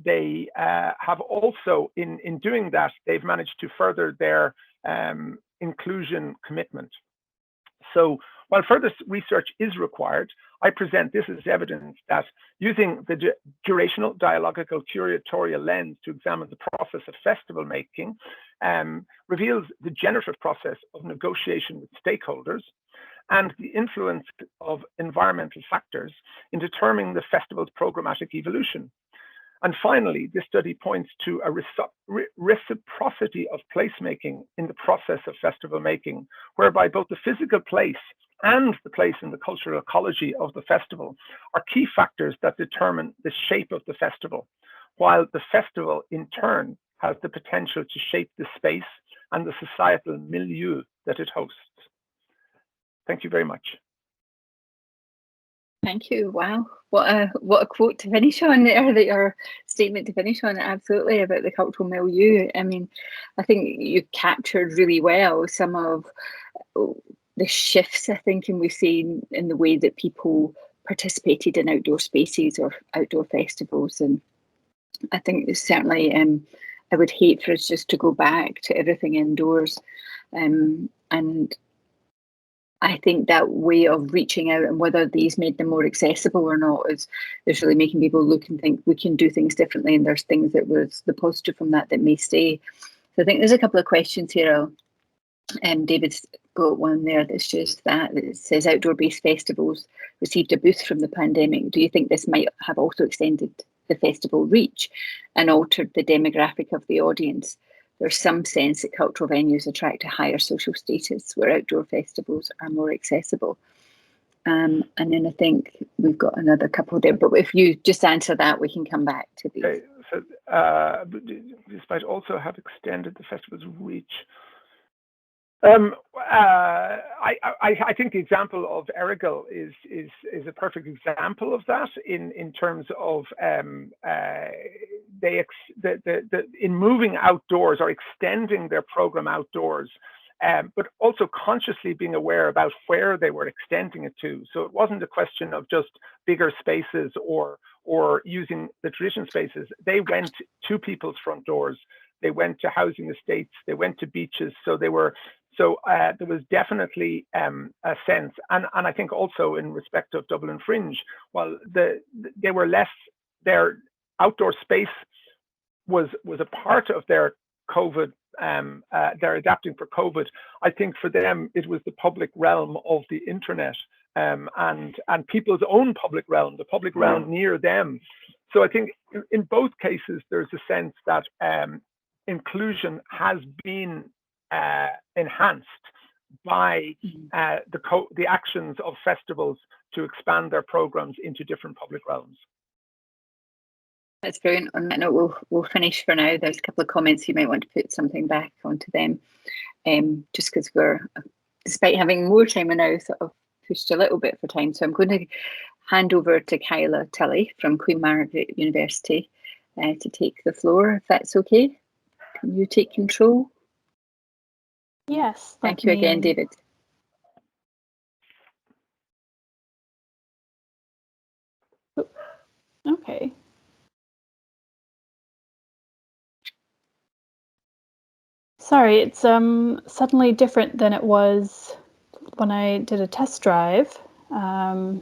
they have also, in doing that, they've managed to further their inclusion commitment. So while further research is required, I present this as evidence that using the durational, dialogical, curatorial lens to examine the process of festival making reveals the generative process of negotiation with stakeholders and the influence of environmental factors in determining the festival's programmatic evolution. And finally, this study points to a reciprocity of placemaking in the process of festival making, whereby both the physical place and the place in the cultural ecology of the festival are key factors that determine the shape of the festival, while the festival in turn has the potential to shape the space and the societal milieu that it hosts. Thank you very much. Thank you. Wow, what a quote to finish on there, or statement to finish on. Absolutely, about the cultural milieu. I mean, I think you captured really well some of the shifts, I think, and we've seen in the way that people participated in outdoor spaces or outdoor festivals. And I think certainly I would hate for us just to go back to everything indoors. And I think that way of reaching out, and whether these made them more accessible or not, is really making people look and think we can do things differently, and there's things that was the positive from that may stay. So I think there's a couple of questions here. David's got one there that's just that. It says outdoor-based festivals received a boost from the pandemic. Do you think this might have also extended the festival reach and altered the demographic of the audience? There's some sense that cultural venues attract a higher social status where outdoor festivals are more accessible. And then I think we've got another couple there, but if you just answer that, we can come back to these. Okay, so this might also have extended the festival's reach. I think the example of Errigal is a perfect example of that in terms of in moving outdoors or extending their program outdoors, but also consciously being aware about where they were extending it to. So it wasn't a question of just bigger spaces or using the traditional spaces. They went to people's front doors. They went to housing estates. They went to beaches. So there was definitely a sense, and I think also in respect of Dublin Fringe, while they were less, their outdoor space was a part of their COVID, they're adapting for COVID. I think for them it was the public realm of the internet, and people's own public realm, the public realm near them. So I think in both cases there's a sense that inclusion has been enhanced by the actions of festivals to expand their programs into different public realms. That's brilliant. On that note, we'll finish for now. There's a couple of comments you might want to put something back onto them, just because we're, despite having more time, we're now sort of pushed a little bit for time. So I'm going to hand over to Kyla Tully from Queen Margaret University to take the floor, if that's okay. Can you take control? Yes. Thank you again, David. Okay. Sorry, it's suddenly different than it was when I did a test drive. Yeah,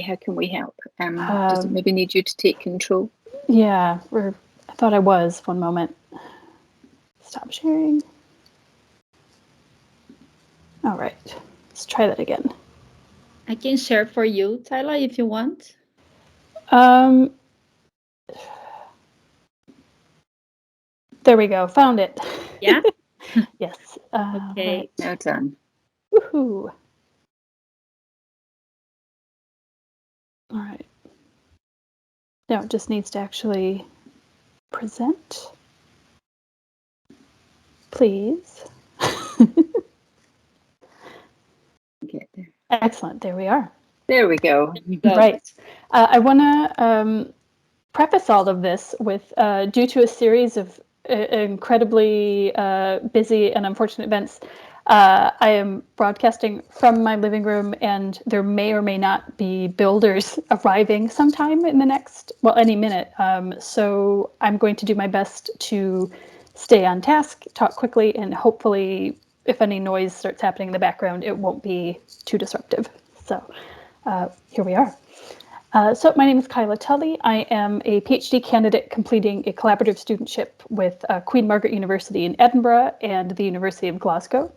how can we help? Does it maybe need you to take control? Yeah, I thought I was. One moment. Stop sharing. All right, let's try that again. I can share for you, Tyler, if you want. There we go. Found it. Yeah. Yes. Okay. Right. Well done. Woohoo. All right. Now it just needs to actually present. Please. Get there. Excellent. There we are. There we go. Go. Right. I want to preface all of this with, due to a series of incredibly busy and unfortunate events, I am broadcasting from my living room, and there may or may not be builders arriving sometime in the next, well, any minute. So I'm going to do my best to stay on task, talk quickly, and hopefully if any noise starts happening in the background, it won't be too disruptive. So here we are. So my name is Kyla Tully. I am a PhD candidate completing a collaborative studentship with Queen Margaret University in Edinburgh and the University of Glasgow.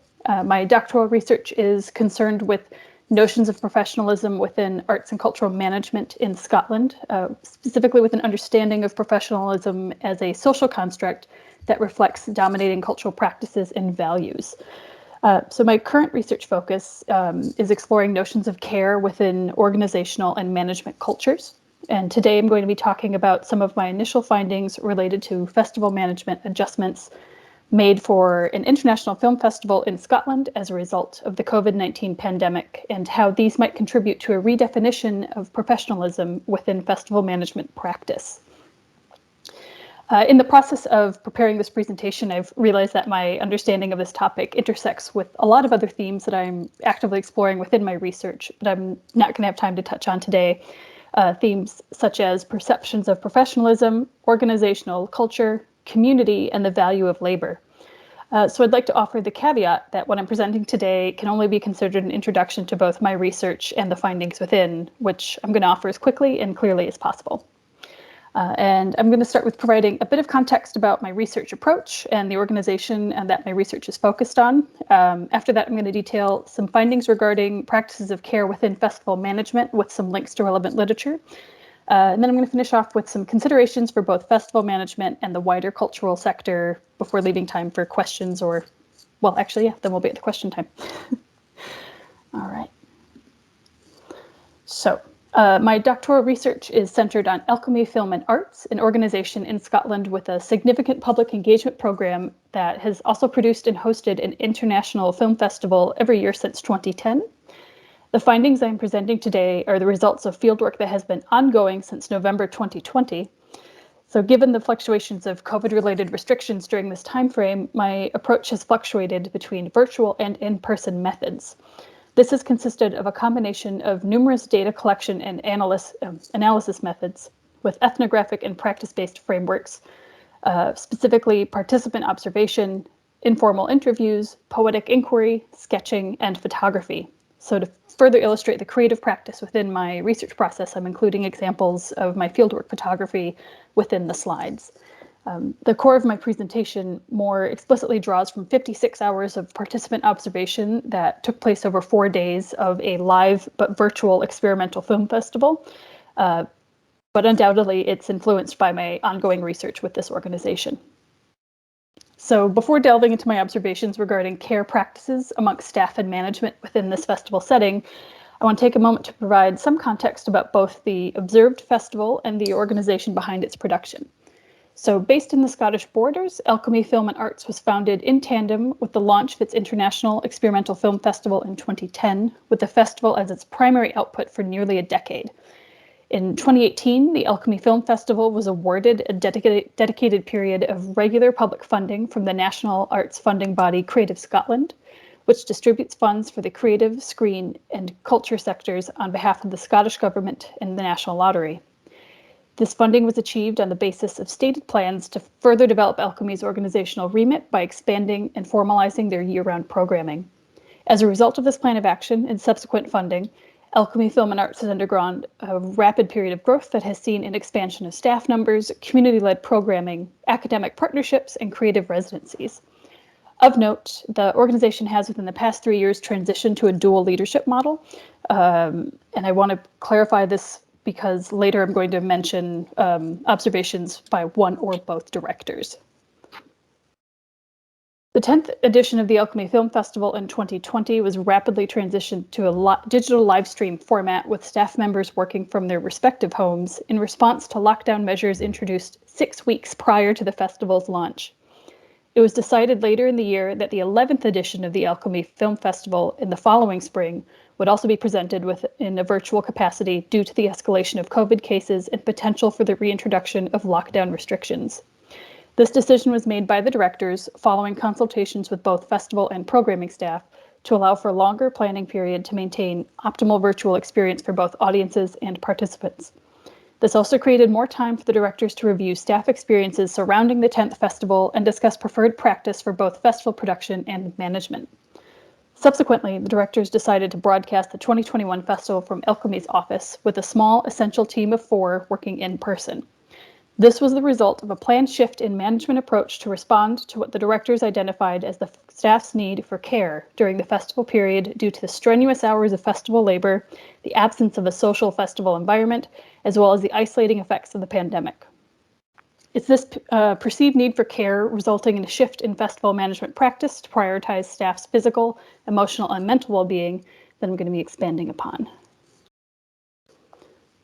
My doctoral research is concerned with notions of professionalism within arts and cultural management in Scotland, specifically with an understanding of professionalism as a social construct that reflects dominating cultural practices and values. So my current research focus is exploring notions of care within organizational and management cultures. And today I'm going to be talking about some of my initial findings related to festival management adjustments made for an international film festival in Scotland as a result of the COVID-19 pandemic, and how these might contribute to a redefinition of professionalism within festival management practice. In the process of preparing this presentation, I've realized that my understanding of this topic intersects with a lot of other themes that I'm actively exploring within my research, but I'm not going to have time to touch on today. Themes such as perceptions of professionalism, organizational culture, community, and the value of labor. So I'd like to offer the caveat that what I'm presenting today can only be considered an introduction to both my research and the findings within, which I'm going to offer as quickly and clearly as possible. And I'm going to start with providing a bit of context about my research approach and the organization that my research is focused on. After that, I'm going to detail some findings regarding practices of care within festival management with some links to relevant literature. And then I'm going to finish off with some considerations for both festival management and the wider cultural sector before leaving time for questions or, well, actually, yeah, then we'll be at the question time. All right. So my doctoral research is centered on Alchemy Film and Arts, an organization in Scotland with a significant public engagement program that has also produced and hosted an international film festival every year since 2010. The findings I'm presenting today are the results of fieldwork that has been ongoing since November 2020. So given the fluctuations of COVID-related restrictions during this timeframe, my approach has fluctuated between virtual and in-person methods. This has consisted of a combination of numerous data collection and analysis methods with ethnographic and practice-based frameworks, specifically participant observation, informal interviews, poetic inquiry, sketching, and photography. So to further illustrate the creative practice within my research process, I'm including examples of my fieldwork photography within the slides. The core of my presentation more explicitly draws from 56 hours of participant observation that took place over 4 days of a live but virtual experimental film festival. But undoubtedly, it's influenced by my ongoing research with this organization. So before delving into my observations regarding care practices amongst staff and management within this festival setting, I want to take a moment to provide some context about both the observed festival and the organization behind its production. So based in the Scottish borders, Alchemy Film and Arts was founded in tandem with the launch of its International Experimental Film Festival in 2010, with the festival as its primary output for nearly a decade. In 2018, the Alchemy Film Festival was awarded a dedicated period of regular public funding from the national arts funding body Creative Scotland, which distributes funds for the creative, screen, and culture sectors on behalf of the Scottish Government and the National Lottery. This funding was achieved on the basis of stated plans to further develop Alchemy's organizational remit by expanding and formalizing their year-round programming. As a result of this plan of action and subsequent funding, Alchemy Film and Arts has undergone a rapid period of growth that has seen an expansion of staff numbers, community-led programming, academic partnerships, and creative residencies. Of note, the organization has within the past 3 years transitioned to a dual leadership model, and I want to clarify this because later I'm going to mention observations by one or both directors. The 10th edition of the Alchemy Film Festival in 2020 was rapidly transitioned to a digital live stream format with staff members working from their respective homes in response to lockdown measures introduced 6 weeks prior to the festival's launch. It was decided later in the year that the 11th edition of the Alchemy Film Festival in the following spring would also be presented in a virtual capacity due to the escalation of COVID cases and potential for the reintroduction of lockdown restrictions. This decision was made by the directors following consultations with both festival and programming staff to allow for a longer planning period to maintain optimal virtual experience for both audiences and participants. This also created more time for the directors to review staff experiences surrounding the 10th festival and discuss preferred practice for both festival production and management. Subsequently, the directors decided to broadcast the 2021 festival from Alchemy's office with a small essential team of 4 working in person. This was the result of a planned shift in management approach to respond to what the directors identified as the staff's need for care during the festival period due to the strenuous hours of festival labor, the absence of a social festival environment, as well as the isolating effects of the pandemic. It's this perceived need for care resulting in a shift in festival management practice to prioritize staff's physical, emotional, and mental well-being that I'm going to be expanding upon.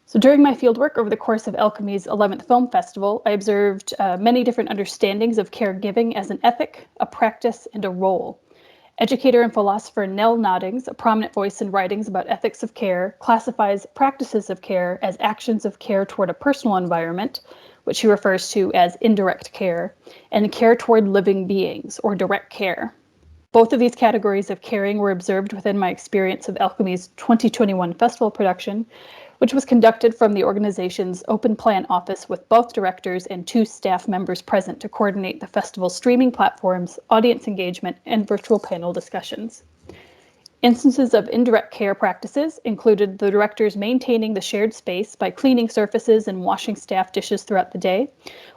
So during my fieldwork over the course of Alchemy's 11th Film Festival, I observed many different understandings of caregiving as an ethic, a practice, and a role. Educator and philosopher Nell Noddings, a prominent voice in writings about ethics of care, classifies practices of care as actions of care toward a personal environment, which he refers to as indirect care, and care toward living beings, or direct care. Both of these categories of caring were observed within my experience of Alchemy's 2021 festival production, which was conducted from the organization's open plan office with both directors and 2 staff members present to coordinate the festival's streaming platforms, audience engagement, and virtual panel discussions. Instances of indirect care practices included the directors maintaining the shared space by cleaning surfaces and washing staff dishes throughout the day,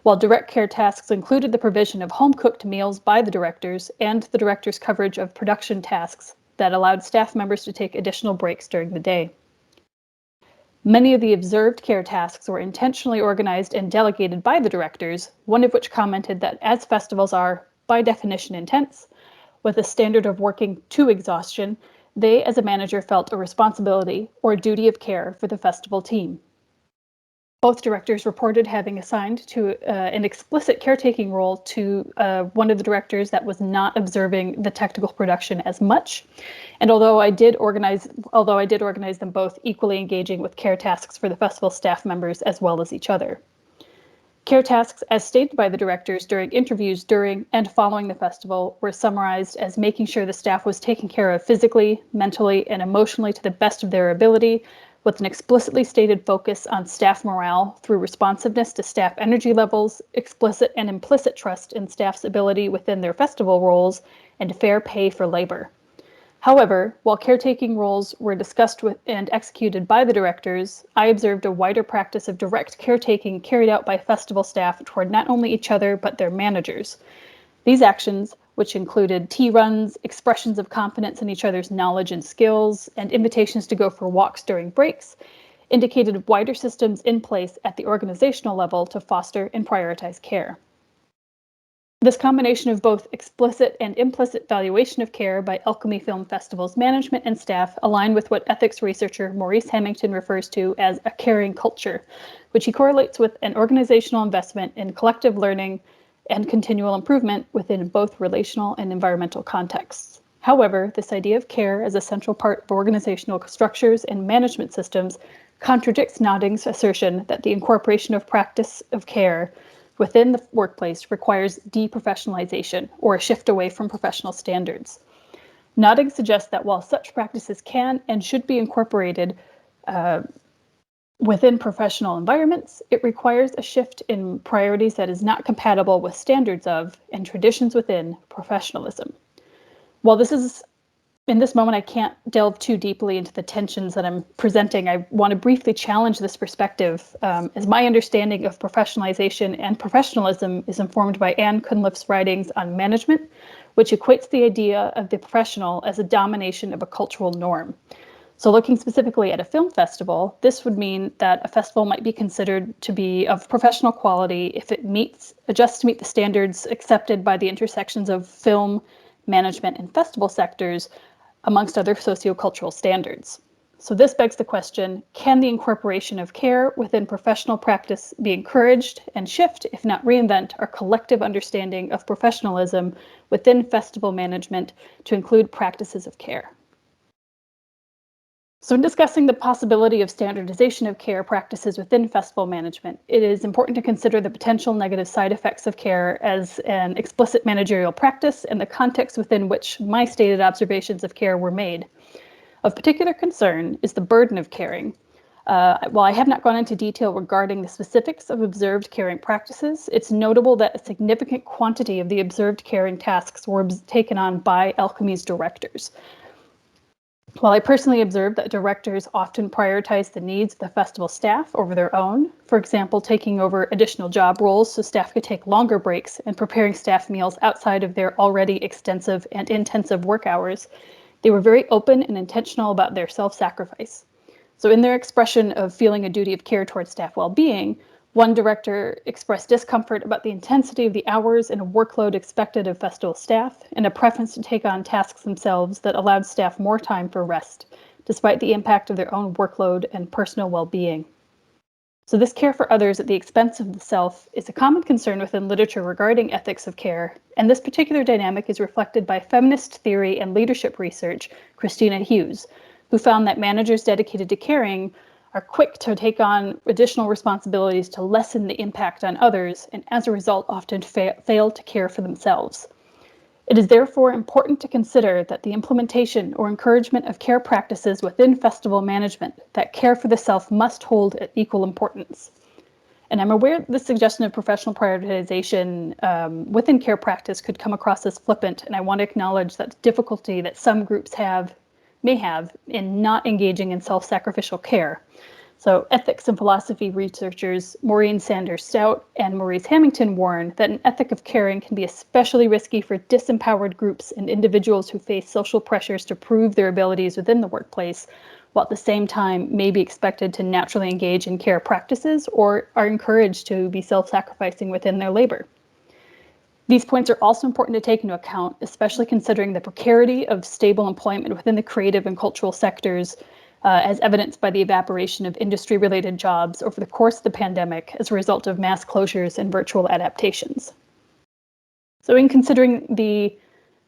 while direct care tasks included the provision of home-cooked meals by the directors and the directors' coverage of production tasks that allowed staff members to take additional breaks during the day. Many of the observed care tasks were intentionally organized and delegated by the directors, one of which commented that as festivals are, by definition, intense, with a standard of working to exhaustion, they as a manager felt a responsibility or duty of care for the festival team. Both directors reported having assigned to an explicit caretaking role to one of the directors that was not observing the technical production as much. And although I did organize them both equally engaging with care tasks for the festival staff members as well as each other. Care tasks, as stated by the directors during interviews during and following the festival, were summarized as making sure the staff was taken care of physically, mentally, and emotionally to the best of their ability, with an explicitly stated focus on staff morale through responsiveness to staff energy levels, explicit and implicit trust in staff's ability within their festival roles, and fair pay for labor. However, while caretaking roles were discussed with and executed by the directors, I observed a wider practice of direct caretaking carried out by festival staff toward not only each other, but their managers. These actions, which included tea runs, expressions of confidence in each other's knowledge and skills, and invitations to go for walks during breaks, indicated wider systems in place at the organizational level to foster and prioritize care. This combination of both explicit and implicit valuation of care by Alchemy Film Festival's management and staff align with what ethics researcher Maurice Hemington refers to as a caring culture, which he correlates with an organizational investment in collective learning and continual improvement within both relational and environmental contexts. However, this idea of care as a central part of organizational structures and management systems contradicts Noddings' assertion that the incorporation of practice of care within the workplace requires deprofessionalization or a shift away from professional standards. Noddings suggests that while such practices can and should be incorporated within professional environments, it requires a shift in priorities that is not compatible with standards of and traditions within professionalism. While in this moment, I can't delve too deeply into the tensions that I'm presenting. I want to briefly challenge this perspective, as my understanding of professionalization and professionalism is informed by Anne Cunliffe's writings on management, which equates the idea of the professional as a domination of a cultural norm. So looking specifically at a film festival, this would mean that a festival might be considered to be of professional quality if it adjusts to meet the standards accepted by the intersections of film, management, and festival sectors, amongst other sociocultural standards. So this begs the question, can the incorporation of care within professional practice be encouraged and shift, if not reinvent, our collective understanding of professionalism within festival management to include practices of care? So in discussing the possibility of standardization of care practices within festival management, it is important to consider the potential negative side effects of care as an explicit managerial practice and the context within which my stated observations of care were made. Of particular concern is the burden of caring. While I have not gone into detail regarding the specifics of observed caring practices, it's notable that a significant quantity of the observed caring tasks were taken on by Alchemy's directors. While I personally observed that directors often prioritize the needs of the festival staff over their own, for example, taking over additional job roles so staff could take longer breaks and preparing staff meals outside of their already extensive and intensive work hours, they were very open and intentional about their self-sacrifice. So in their expression of feeling a duty of care towards staff well-being, one director expressed discomfort about the intensity of the hours and workload expected of festival staff, and a preference to take on tasks themselves that allowed staff more time for rest, despite the impact of their own workload and personal well-being. So this care for others at the expense of the self is a common concern within literature regarding ethics of care, and this particular dynamic is reflected by feminist theory and leadership research, Christina Hughes, who found that managers dedicated to caring are quick to take on additional responsibilities to lessen the impact on others, and as a result often fail to care for themselves. It is therefore important to consider that the implementation or encouragement of care practices within festival management, that care for the self must hold at equal importance. And I'm aware that the suggestion of professional prioritization within care practice could come across as flippant, and I want to acknowledge that difficulty that some groups may have in not engaging in self-sacrificial care. So ethics and philosophy researchers Maureen Sanders Stout and Maurice Hamilton warn that an ethic of caring can be especially risky for disempowered groups and individuals who face social pressures to prove their abilities within the workplace, while at the same time may be expected to naturally engage in care practices or are encouraged to be self-sacrificing within their labor. These points are also important to take into account, especially considering the precarity of stable employment within the creative and cultural sectors, as evidenced by the evaporation of industry-related jobs over the course of the pandemic as a result of mass closures and virtual adaptations. So in considering the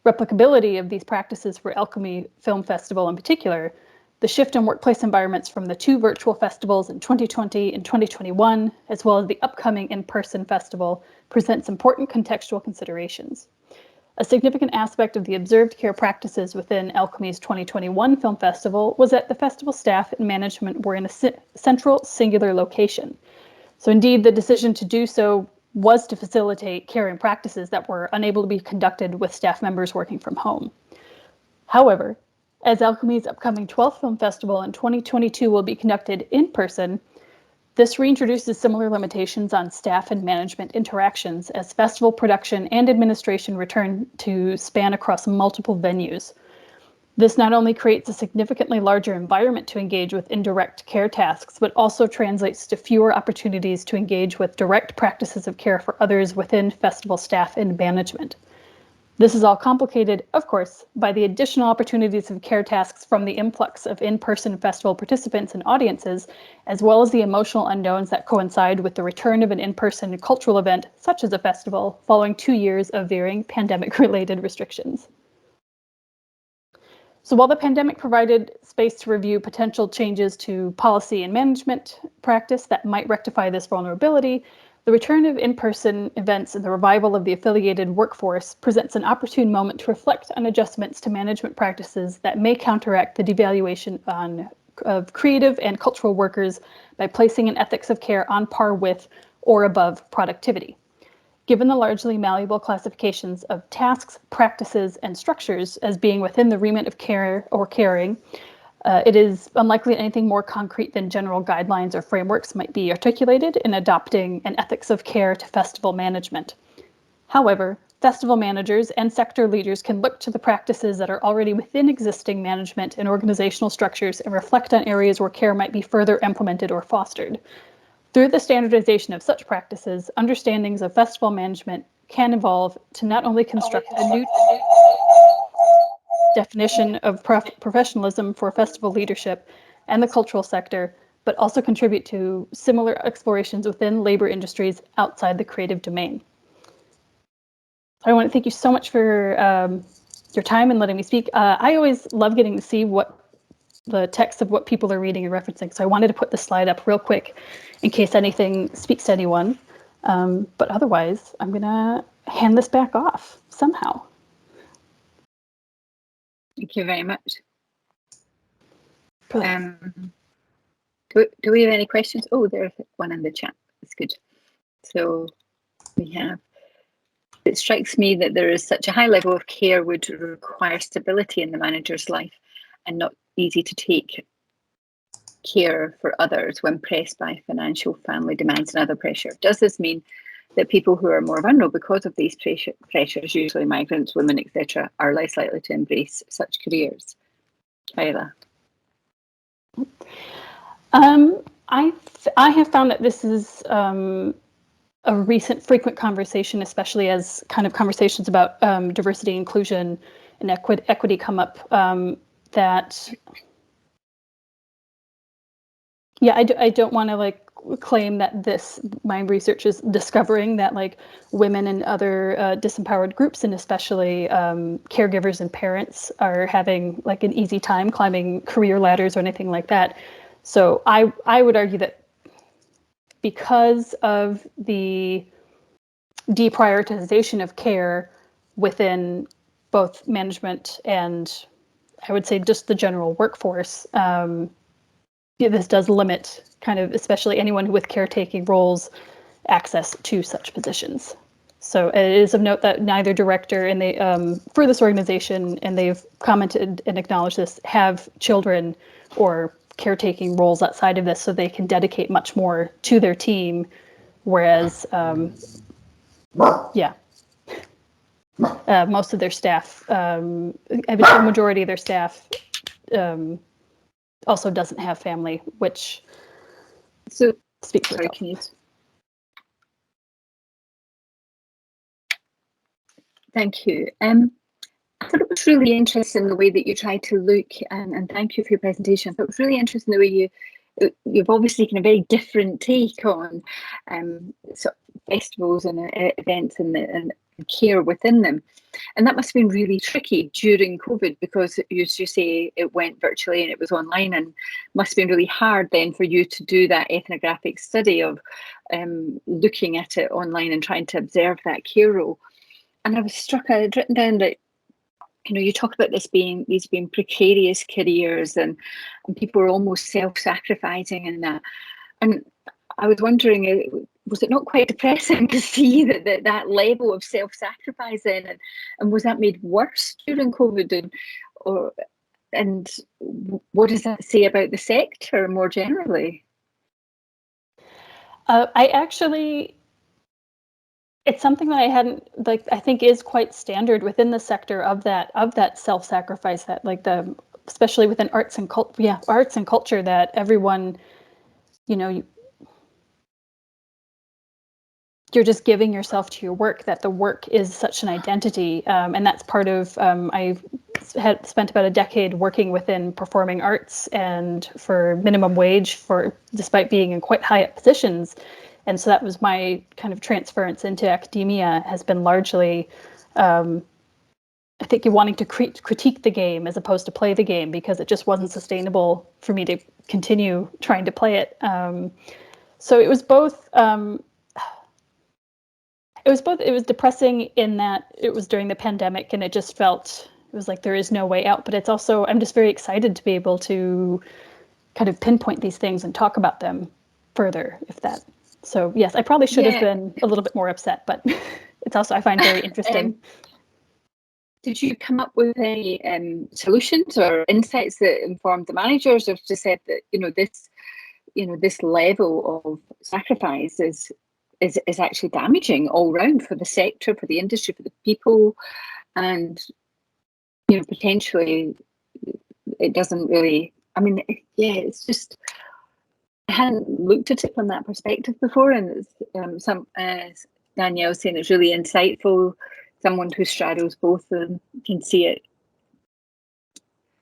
replicability of these practices for Alchemy Film Festival in particular, the shift in workplace environments from the 2 virtual festivals in 2020 and 2021, as well as the upcoming in-person festival, presents important contextual considerations. A significant aspect of the observed care practices within Alchemy's 2021 Film Festival was that the festival staff and management were in a central, singular location. So indeed, the decision to do so was to facilitate caring practices that were unable to be conducted with staff members working from home. However, as Alchemy's upcoming 12th Film Festival in 2022 will be conducted in person, this reintroduces similar limitations on staff and management interactions as festival production and administration return to span across multiple venues. This not only creates a significantly larger environment to engage with indirect care tasks, but also translates to fewer opportunities to engage with direct practices of care for others within festival staff and management. This is all complicated, of course, by the additional opportunities of care tasks from the influx of in-person festival participants and audiences, as well as the emotional unknowns that coincide with the return of an in-person cultural event, such as a festival, following 2 years of varying pandemic-related restrictions. So while the pandemic provided space to review potential changes to policy and management practice that might rectify this vulnerability, the return of in-person events and the revival of the affiliated workforce presents an opportune moment to reflect on adjustments to management practices that may counteract the devaluation of creative and cultural workers by placing an ethics of care on par with or above productivity. Given the largely malleable classifications of tasks, practices, and structures as being within the remit of care or caring, it is unlikely anything more concrete than general guidelines or frameworks might be articulated in adopting an ethics of care to festival management. However, festival managers and sector leaders can look to the practices that are already within existing management and organizational structures and reflect on areas where care might be further implemented or fostered. Through the standardization of such practices, understandings of festival management can evolve to not only construct a new definition of professionalism for festival leadership and the cultural sector, but also contribute to similar explorations within labor industries outside the creative domain. I want to thank you so much for your time and letting me speak. I always love getting to see what the text of what people are reading and referencing. So I wanted to put the slide up real quick in case anything speaks to anyone. But otherwise, I'm going to hand this back off somehow. Thank you very much. Do we have any questions? Oh, there's one in the chat. That's good. So we have, it strikes me that there is such a high level of care would require stability in the manager's life and not easy to take care for others when pressed by financial, family demands and other pressure. Does this mean that people who are more vulnerable because of these pressures, usually migrants, women, etc., are less likely to embrace such careers? Kyla. I have found that this is a recent frequent conversation, especially as kind of conversations about diversity, inclusion, and equity come up, that, yeah, I don't want to like claim that my research is discovering that like women and other disempowered groups, and especially caregivers and parents, are having like an easy time climbing career ladders or anything like that. So I would argue that because of the deprioritization of care within both management and I would say just the general workforce, this does limit kind of, especially anyone with caretaking roles, access to such positions. So it is of note that neither director and they for this organization, and they've commented and acknowledged this, have children or caretaking roles outside of this, so they can dedicate much more to their team. Whereas, most of their staff, I would say the majority of their staff also doesn't have family, which speaks for itself. Thank you. I thought it was really interesting the way that you tried to look, and thank you for your presentation. I thought it was really interesting the way you've obviously taken a very different take on sort of festivals and events and care within them. And that must have been really tricky during COVID, because as you say, it went virtually and it was online, and must have been really hard then for you to do that ethnographic study of looking at it online and trying to observe that care role. And I was struck, I had written down that, you know, you talk about these being precarious careers, and people are almost self-sacrificing in that. And I was wondering, was it not quite depressing to see that level of self-sacrificing, and was that made worse during COVID, and what does that say about the sector more generally? It's something that I hadn't, like, I think is quite standard within the sector of that self-sacrifice, that like especially within arts and culture, that everyone, you know, you're just giving yourself to your work, that the work is such an identity. And that's part of, I had spent about a decade working within performing arts and for minimum wage despite being in quite high up positions. And so that was my kind of transference into academia, has been largely, I think, you're wanting to critique the game as opposed to play the game, because it just wasn't sustainable for me to continue trying to play it. So it was both, it was depressing in that it was during the pandemic and it was like there is no way out, but it's also, I'm just very excited to be able to kind of pinpoint these things and talk about them further, so yes, I probably should have been a little bit more upset, but it's also, I find, very interesting. Did you come up with any solutions or insights that informed the managers, or just said that, this level of sacrifice is is actually damaging all round for the sector, for the industry, for the people, and potentially it doesn't really. I mean, yeah, it's just I hadn't looked at it from that perspective before, and it's Danielle saying it's really insightful. Someone who straddles both of them can see it.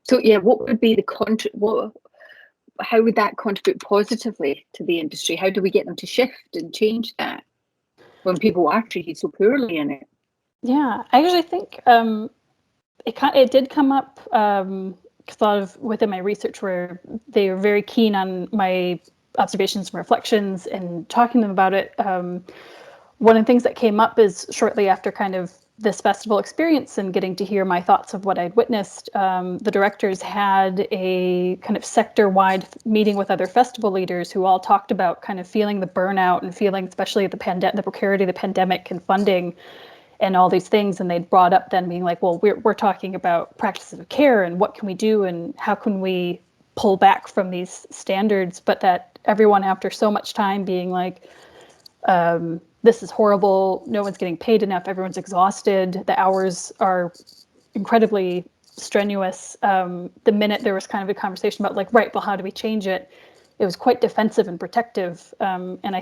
So yeah, what would be the how would that contribute positively to the industry? How do we get them to shift and change that when people are treated so poorly in it? Yeah, I actually think it did come up sort of within my research, where they were very keen on my observations and reflections and talking to them about it. One of the things that came up is shortly after kind of this festival experience and getting to hear my thoughts of what I'd witnessed, the directors had a kind of sector-wide meeting with other festival leaders who all talked about kind of feeling the burnout and feeling especially the precarity of the pandemic and funding and all these things. And they'd brought up then being like, well, we're talking about practices of care and what can we do and how can we pull back from these standards, but that everyone after so much time being like, this is horrible, no one's getting paid enough, everyone's exhausted, the hours are incredibly strenuous. The minute there was kind of a conversation about like, right, well, how do we change it? It was quite defensive and protective. And I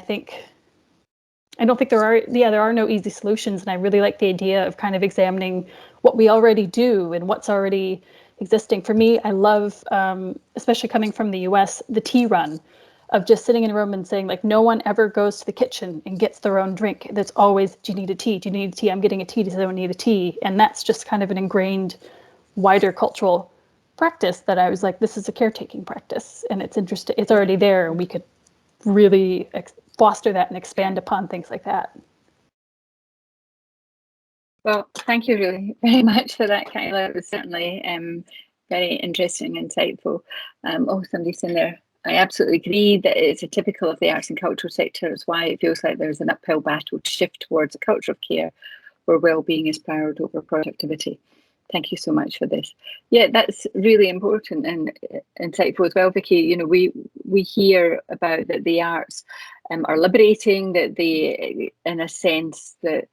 don't think there are no easy solutions. And I really like the idea of kind of examining what we already do and what's already existing. For me, I love, especially coming from the US, the tea run, of just sitting in a room and saying, like, no one ever goes to the kitchen and gets their own drink. There's always, do you need a tea? Do you need a tea? I'm getting a tea. Does anyone need a tea? And that's just kind of an ingrained, wider cultural practice that I was like, this is a caretaking practice. And it's interesting. It's already there. And we could really foster that and expand upon things like that. Well, thank you really very much for that, Kyla. It was certainly very interesting and insightful. Somebody's in there. I absolutely agree that it's a typical of the arts and cultural sector. It's why it feels like there's an uphill battle to shift towards a culture of care where well-being is prioritized over productivity. Thank you so much for this. Yeah, that's really important and insightful as well, Vicky. We hear about that the arts are liberating, that they, in a sense, that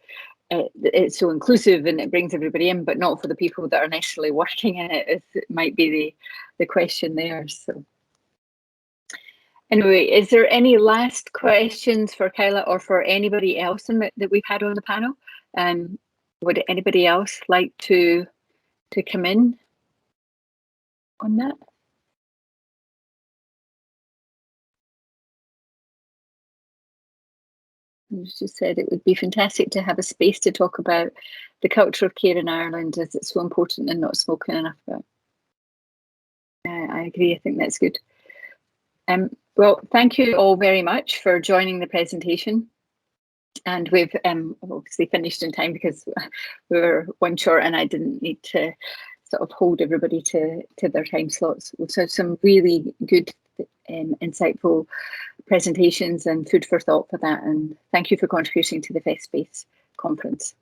it's so inclusive and it brings everybody in, but not for the people that are necessarily working in it. It might be the question there. So anyway, is there any last questions for Kyla or for anybody else that we've had on the panel? Would anybody else like to come in on that? You just said it would be fantastic to have a space to talk about the culture of care in Ireland, as it's so important and not spoken enough about. I agree. I think that's good. Well, thank you all very much for joining the presentation. And we've obviously finished in time because we were one short and I didn't need to sort of hold everybody to their time slots. So some really good, insightful presentations and food for thought for that. And thank you for contributing to the Festspace conference.